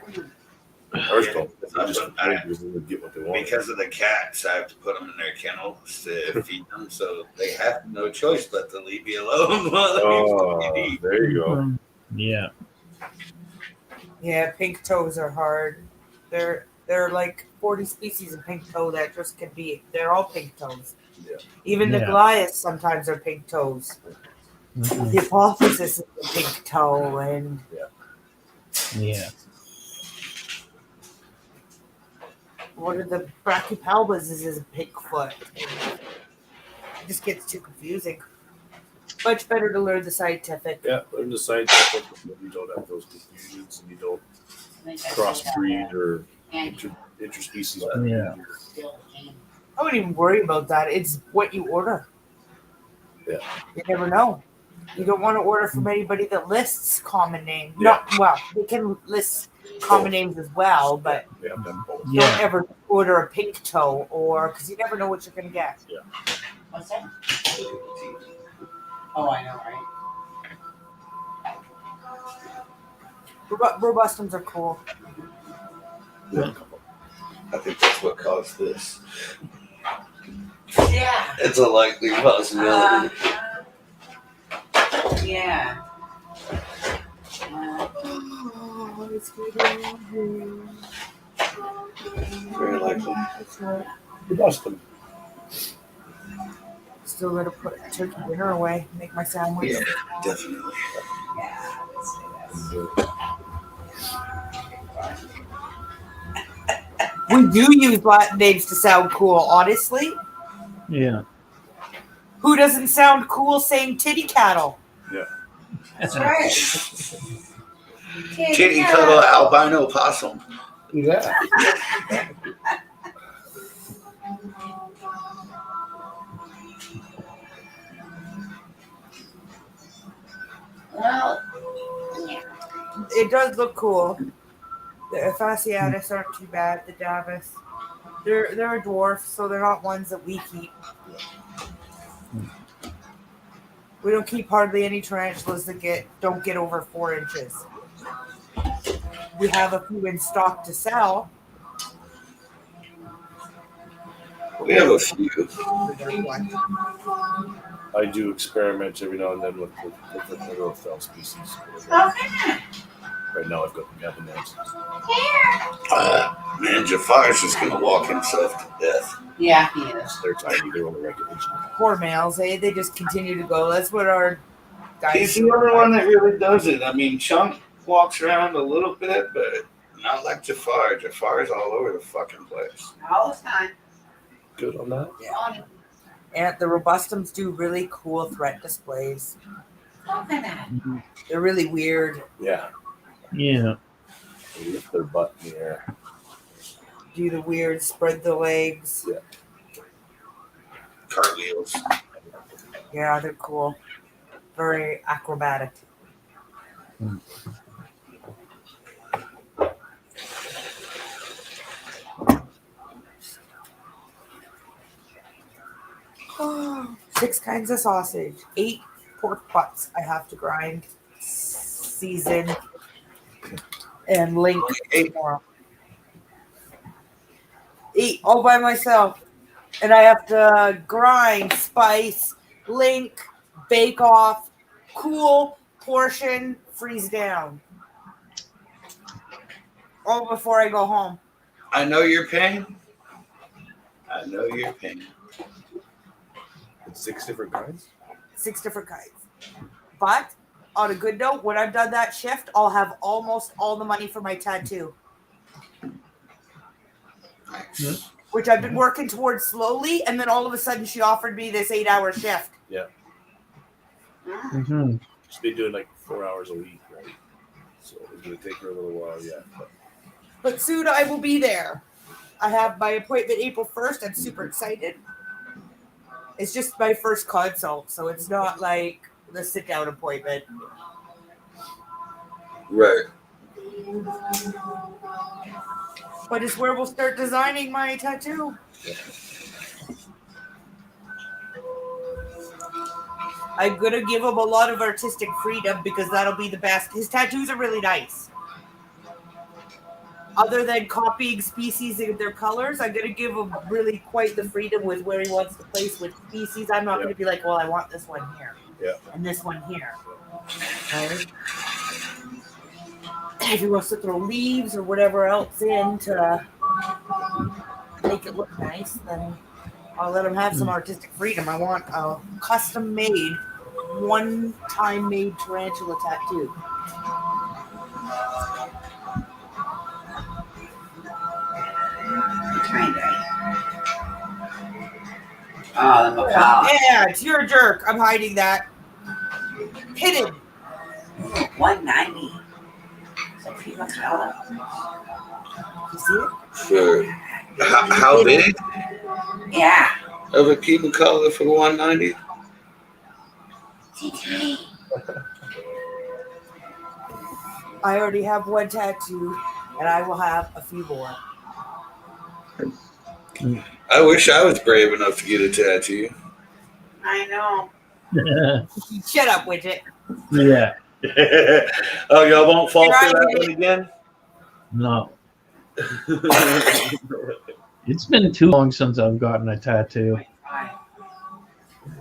Ours Yeah. don't. They just complain because they would get what they want. Because of the cats, I have to put them in their kennels to feed them, so they have no choice but to leave me alone while they Oh, eat. there you go. Yeah. Yeah, pink toes are hard. There are like 40 species of pink toe that just can be. They're all pink toes. Yeah. Even the Yeah. Goliaths sometimes are pink toes. Mhm. The Apophis is a pink toe, and Yeah. one of the Brachypelmas is a pink foot. It just gets too confusing. Much better to learn the scientific. Yeah, learn the scientific. You don't have those confusions and you don't crossbreed or interspecies. Yeah. I wouldn't even worry about that. It's what you order. Yeah. You never know. You don't want to order from anybody that lists common names. Yeah. Not well, they can list common names as well, but They have them both. don't Yeah. ever order a pink toe or because you never know what you're gonna get. What's that? Oh, I know, right? Robustums are cool. I think that's what caused this. Yeah. It's a likely possibility. Yeah. Oh, it's good. Very likely. You bust them. Still gotta put turkey dinner away. Make my sandwich. Yeah, definitely. Yeah. Let's say that's- We do use Latin names to sound cool, honestly. Yeah. Who doesn't sound cool saying titty cattle? That's right. Kitty cuddle albino possum. Yeah. Well, yeah. It does look cool. The Fasciatus aren't too bad. The Davis, they're a dwarf, so they're not ones that we keep. We don't keep hardly any tarantulas that don't get over 4 inches. We have a few in stock to sell. We have a few. I do experiments every now and then with the Neurophil species. Okay. Right now I've got the Gabonensis. Man, Jafar's just gonna walk himself to death. Yeah, he is. They're tiny. They're only regulation. Poor males, eh? They just continue to go. That's what our guys He's the only one that really does it. I mean, Chunk walks around a little bit, but not like Jafar. Jafar's all over the fucking place. All the time. Good on that. On And the Robustums do really cool threat displays. coconut. They're really weird. Yeah. Yeah. They lift their butt in the air. Do the weird spread the legs. Cartwheels. Yeah, they're cool. Very acrobatic. Oh, 6 kinds of sausage, 8 pork butts I have to grind, season, and link tomorrow. 8 all by myself. And I have to grind, spice, link, bake off, cool, portion, freeze down. All before I go home. I know your pain. I know your pain. It's 6 different kinds. 6 different kinds. But on a good note, when I've done that shift, I'll have almost all the money for my tattoo, Nice. which I've been working towards slowly. And then all of a sudden, she offered me this 8-hour shift. Mm-hmm. She's been doing like 4 hours a week, right? So it's gonna take her a little while yet. But soon I will be there. I have my appointment April 1st. I'm super excited. It's just my first consult, so it's not like the sit down appointment. Right. But it's where we'll start designing my tattoo. I'm gonna give him a lot of artistic freedom because that'll be the best. His tattoos are really nice. Other than copying species in their colors, I'm gonna give him really quite the freedom with where he wants to place with species. I'm not gonna be like, well, I want this one here. Yeah. And this one here. Right? If he wants to throw leaves or whatever else in to make it look nice, then I'll let him have some artistic freedom. I want a custom made, one time made tarantula tattoo. Oh, the macaw. Yeah, it's your jerk. I'm hiding that. Hidden. 190. It's a prima color. You see it? For how big Yeah. of a Cuban color for 190? TT. I already have one tattoo, and I will have a few more. I wish I was brave enough to get a tattoo. I know. Shut up, Widget. Yeah. Oh, y'all won't fall You're for right, that Widget. one again? No. It's been too long since I've gotten a tattoo.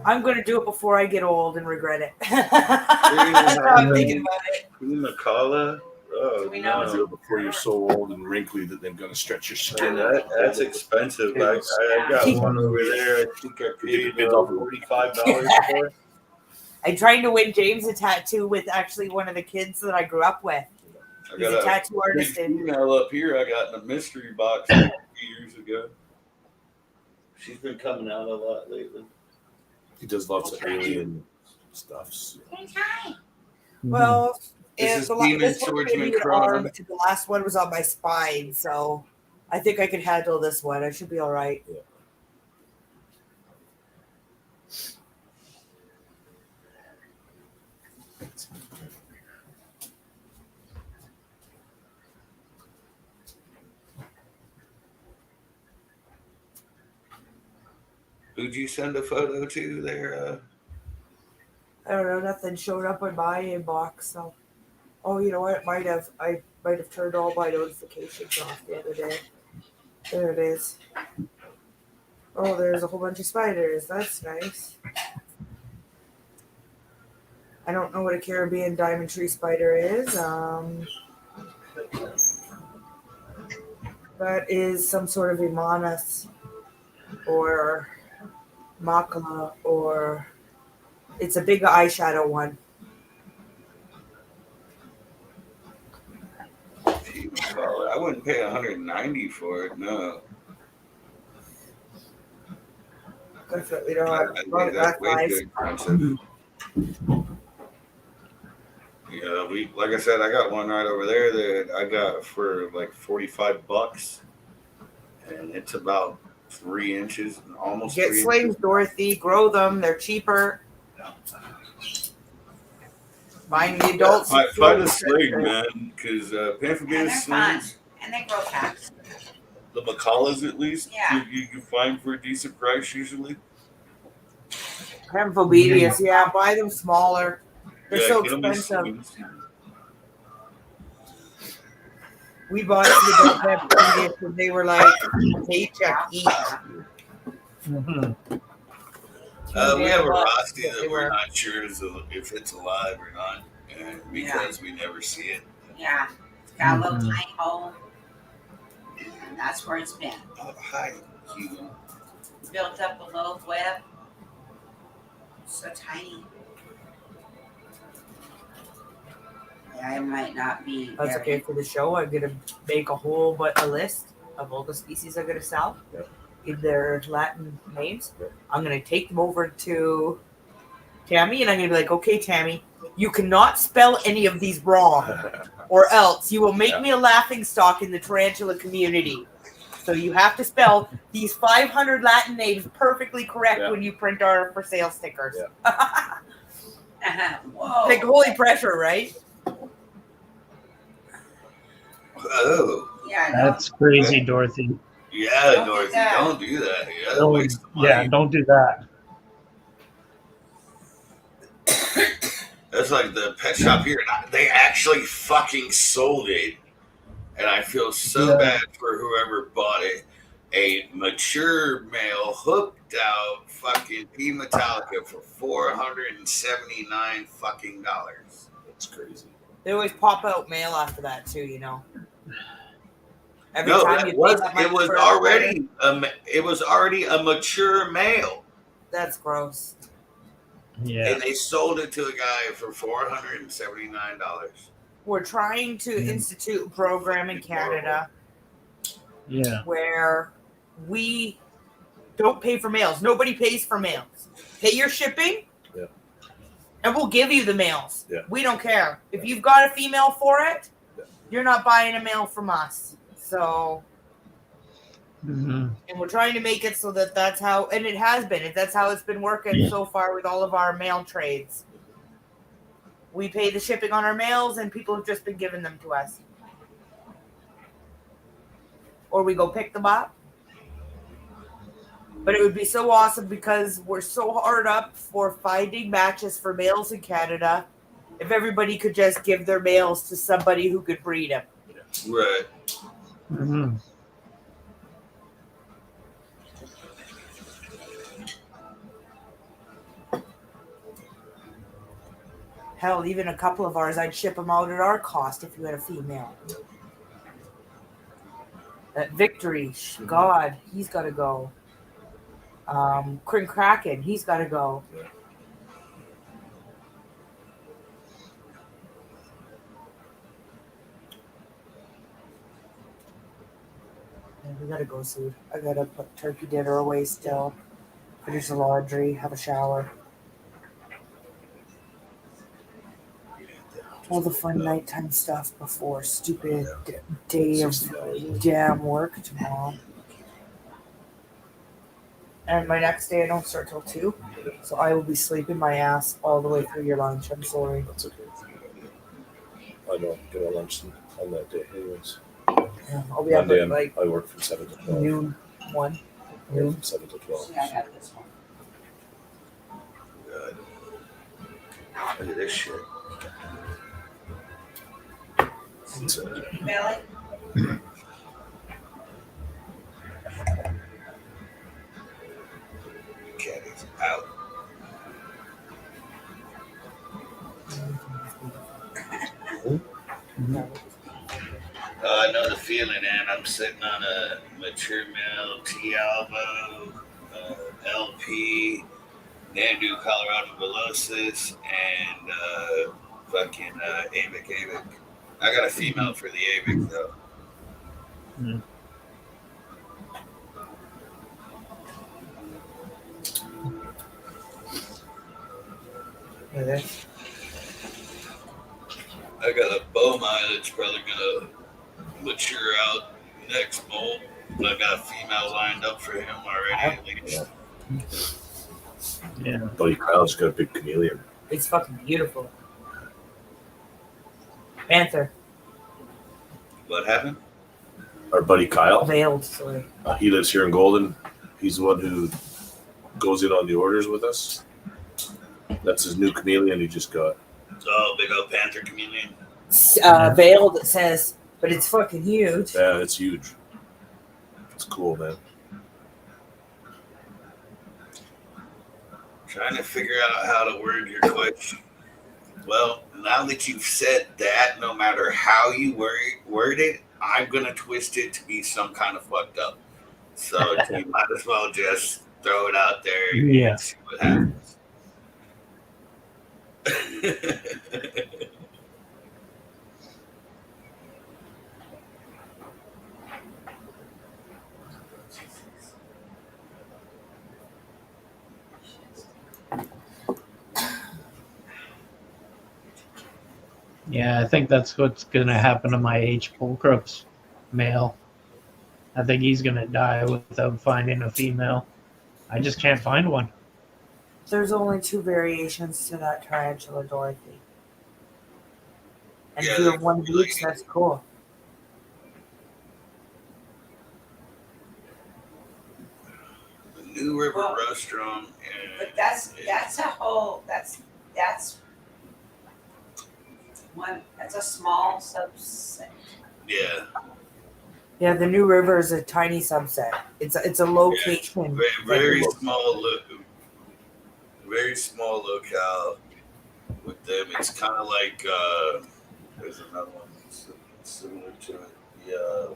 I'm going to do it before I get old and regret it. That's how I'm thinking about it. Prima color? Oh, We know no. Do it before you're so old and wrinkly that they're gonna stretch your skin. That's expensive. I got one over there. I think I paid $45 for. I'm trying to win James a tattoo with actually one of the kids that I grew up with. I He's a got tattoo big artist. And female up here I got in a mystery box a few years ago. She's been coming out a lot lately. He does lots of alien stuff. well, This and is the, Demon this one Swordsman gave me an Chrono. arm, and the last one was on my spine, so I think I can handle this one. I should be all right. Who'd you send a photo to there? I don't know. Nothing showed up on my inbox. So, oh, you know what? I might have turned all my notifications off the other day. There it is. Oh, there's a whole bunch of spiders. That's nice. I don't know what a Caribbean diamond tree spider is. That is some sort of Imanus or Makala, or it's a big eyeshadow one. I wouldn't pay $190 for it. No, Definitely don't. I think that's way too expensive. Yeah, like I said, I got one right over there that I got for like $45, and it's about 3 inches, almost. Get 3 slings, inches. Dorothy. Grow them. They're cheaper. Find the adults. Find a sling, man, because And Pamphagina they're fun. slings, And they grow fast. the Macalas at least, Yeah. you can find for a decent price usually. Pamphobedius, yeah. Buy them smaller. They're so get 'em in expensive. slings. We bought the Pamphobedius when they were like paycheck each. Mhm. We have a $10 Rossi they that we're were. not sure if it's alive or not, and because we never see it. Yeah. It's got a little Mhm. tiny hole. And that's where it's been. Oh, hi, Hugo. Built up a little web. So tiny. Yeah, it might not be. That's very- okay for the show. I'm gonna make a list of all the species I'm gonna sell in their Latin names. I'm gonna take them over to Tammy, and I'm gonna be like, "Okay, Tammy, you cannot spell any of these wrong, or else you will make me a laughing stock in the tarantula community." So you have to spell these 500 Latin names perfectly correct Yeah. when you print our for sale stickers. Yeah. Whoa. Like holy pressure, right? Oh, Yeah, That's crazy, Dorothy. yeah, Don't do Dorothy, that. don't do that. Yeah, Don't, waste of money. yeah, don't do that. That's like the pet shop here. They actually fucking sold it. And I feel so Yeah. bad for whoever bought it. A mature male hooked out fucking P Metallica for $479 fucking dollars. That's crazy. They always pop out mail after that too, you know. Every No, time that you pay was that much it was for a already a mature male. That's gross. Yeah. And they sold it to a guy for $479. We're trying to institute a program in Canada Yeah. where we don't pay for mails. Nobody pays for mails. Pay your shipping, Yeah. and we'll give you the mails. Yeah. We don't care. If you've got a female for it, Yeah. you're not buying a mail from us. So, Mhm. and we're trying to make it so that that's how, and it has been. That's how it's been working so far with all of our mail trades. We pay the shipping on our mails, and people have just been giving them to us. Or we go pick them up. But it would be so awesome because we're so hard up for finding matches for males in Canada. If everybody could just give their males to somebody who could breed them. Right. Mhm. Hell, even a couple of ours, I'd ship them out at our cost if you had a female. That Victory, God, he's got to go. Crin Kraken, he's got to go. Yeah, we gotta go soon. I gotta put turkey dinner away still. Finish the laundry, have a shower. All the fun nighttime stuff before stupid day of damn work tomorrow. And my next day I don't start till 2. So I will be sleeping my ass all the way through your lunch. I'm sorry. That's okay. I know. Get our lunch on that day, anyways. Yeah, I'll be up Monday, at like I work from 7 to 12. noon, 1. I work from 7 to 12. Yeah, I got this one. God. Look at this shit. Belly? Cat is out. I know the feeling, and I'm sitting on a mature male T Alvo, LP, Nandu Colorado Velocis, and fucking Avic. I got a female for the Avic though. Mm. Okay. I got a Boma that's probably gonna mature out next mold. I got a female lined up for him already. At least. Yeah. Buddy Kyle's got a big chameleon. It's fucking beautiful. Panther. What happened? Our buddy Kyle, Veiled, sorry. he lives here in Golden. He's the one who goes in on the orders with us. That's his new chameleon he just got. Oh, big old panther chameleon. Veiled, it says, but it's fucking huge. Yeah, it's huge. It's cool, man. Trying to figure out how to word your question. Well, now that you've said that, no matter how you word it, I'm gonna twist it to be some kind of fucked up. So you might as well just throw it out there Yeah. and see what happens. Yeah, I think that's what's gonna happen to my H. Pulchrup's male. I think he's gonna die without finding a female. I just can't find one. There's only 2 variations to that tarantula, Dorothy. And Yeah, if you they're have one of each, that's cool. the New River Well, Restaurant. But that's a whole that's one that's a small subset. Yeah, Yeah, the New River is a tiny subset. It's a location. very small look, very small locale with them. It's kind of like there's another one similar to it. Yeah,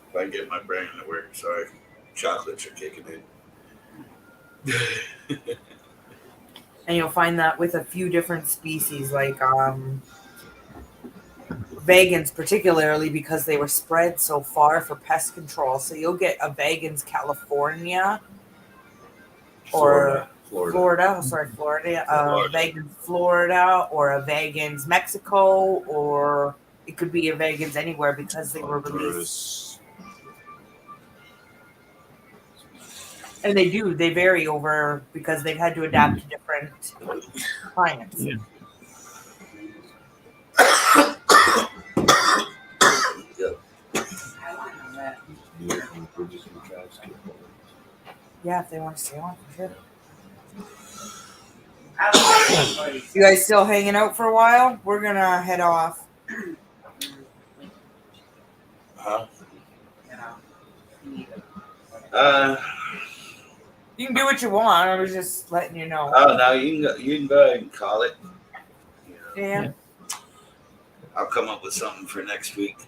if I can get my brain to work, sorry, chocolates are kicking in. And you'll find that with a few different species, like vegans, particularly because they were spread so far for pest control. So you'll get a vegans California or Florida, Florida. vegans Florida, or a vegans Mexico, or it could be a vegans anywhere because they were released. And they vary over because they've had to adapt to different climates. Yeah. I want to know that. Yeah, if they want to stay on, for sure. I want to You guys still hanging out for a while? We're gonna head off. Huh? know. You can do what you want. I was just letting you know. Oh, now you can go ahead and call it. Yeah. I'll come up with something for next week.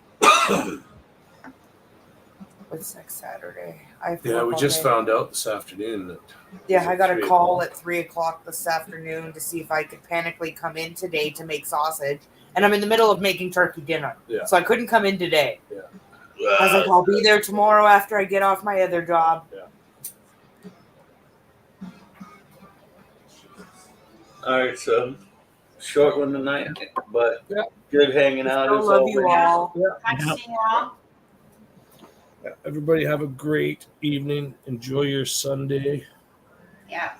What's next Saturday? I have to Yeah, work we all just day. found out this afternoon that. Yeah, I got a 3 call o'clock. at 3:00 this afternoon to see if I could panically come in today to make sausage. And I'm in the middle of making turkey dinner. Yeah. So I couldn't come in today. I was like, I'll be there tomorrow after I get off my other job. All right, so short one tonight, but Yeah. good hanging out. Still as love you always. all. Not to sing along. Everybody have a great evening. Enjoy your Sunday. Yeah.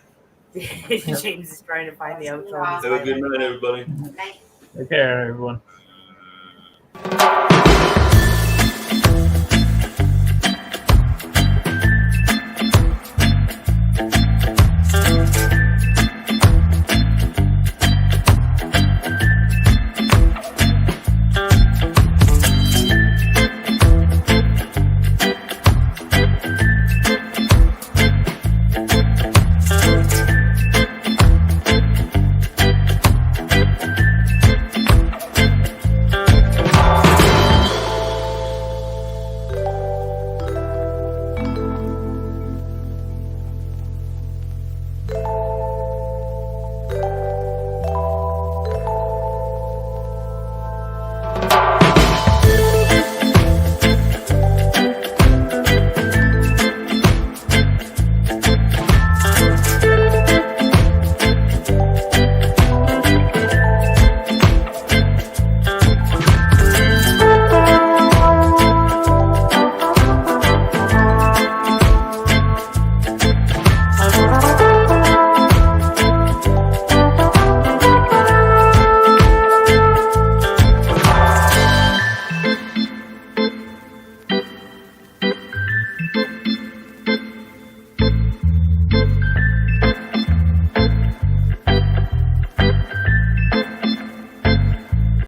James is trying to find the outro. Have a good night, everybody. Good night. Take care, everyone.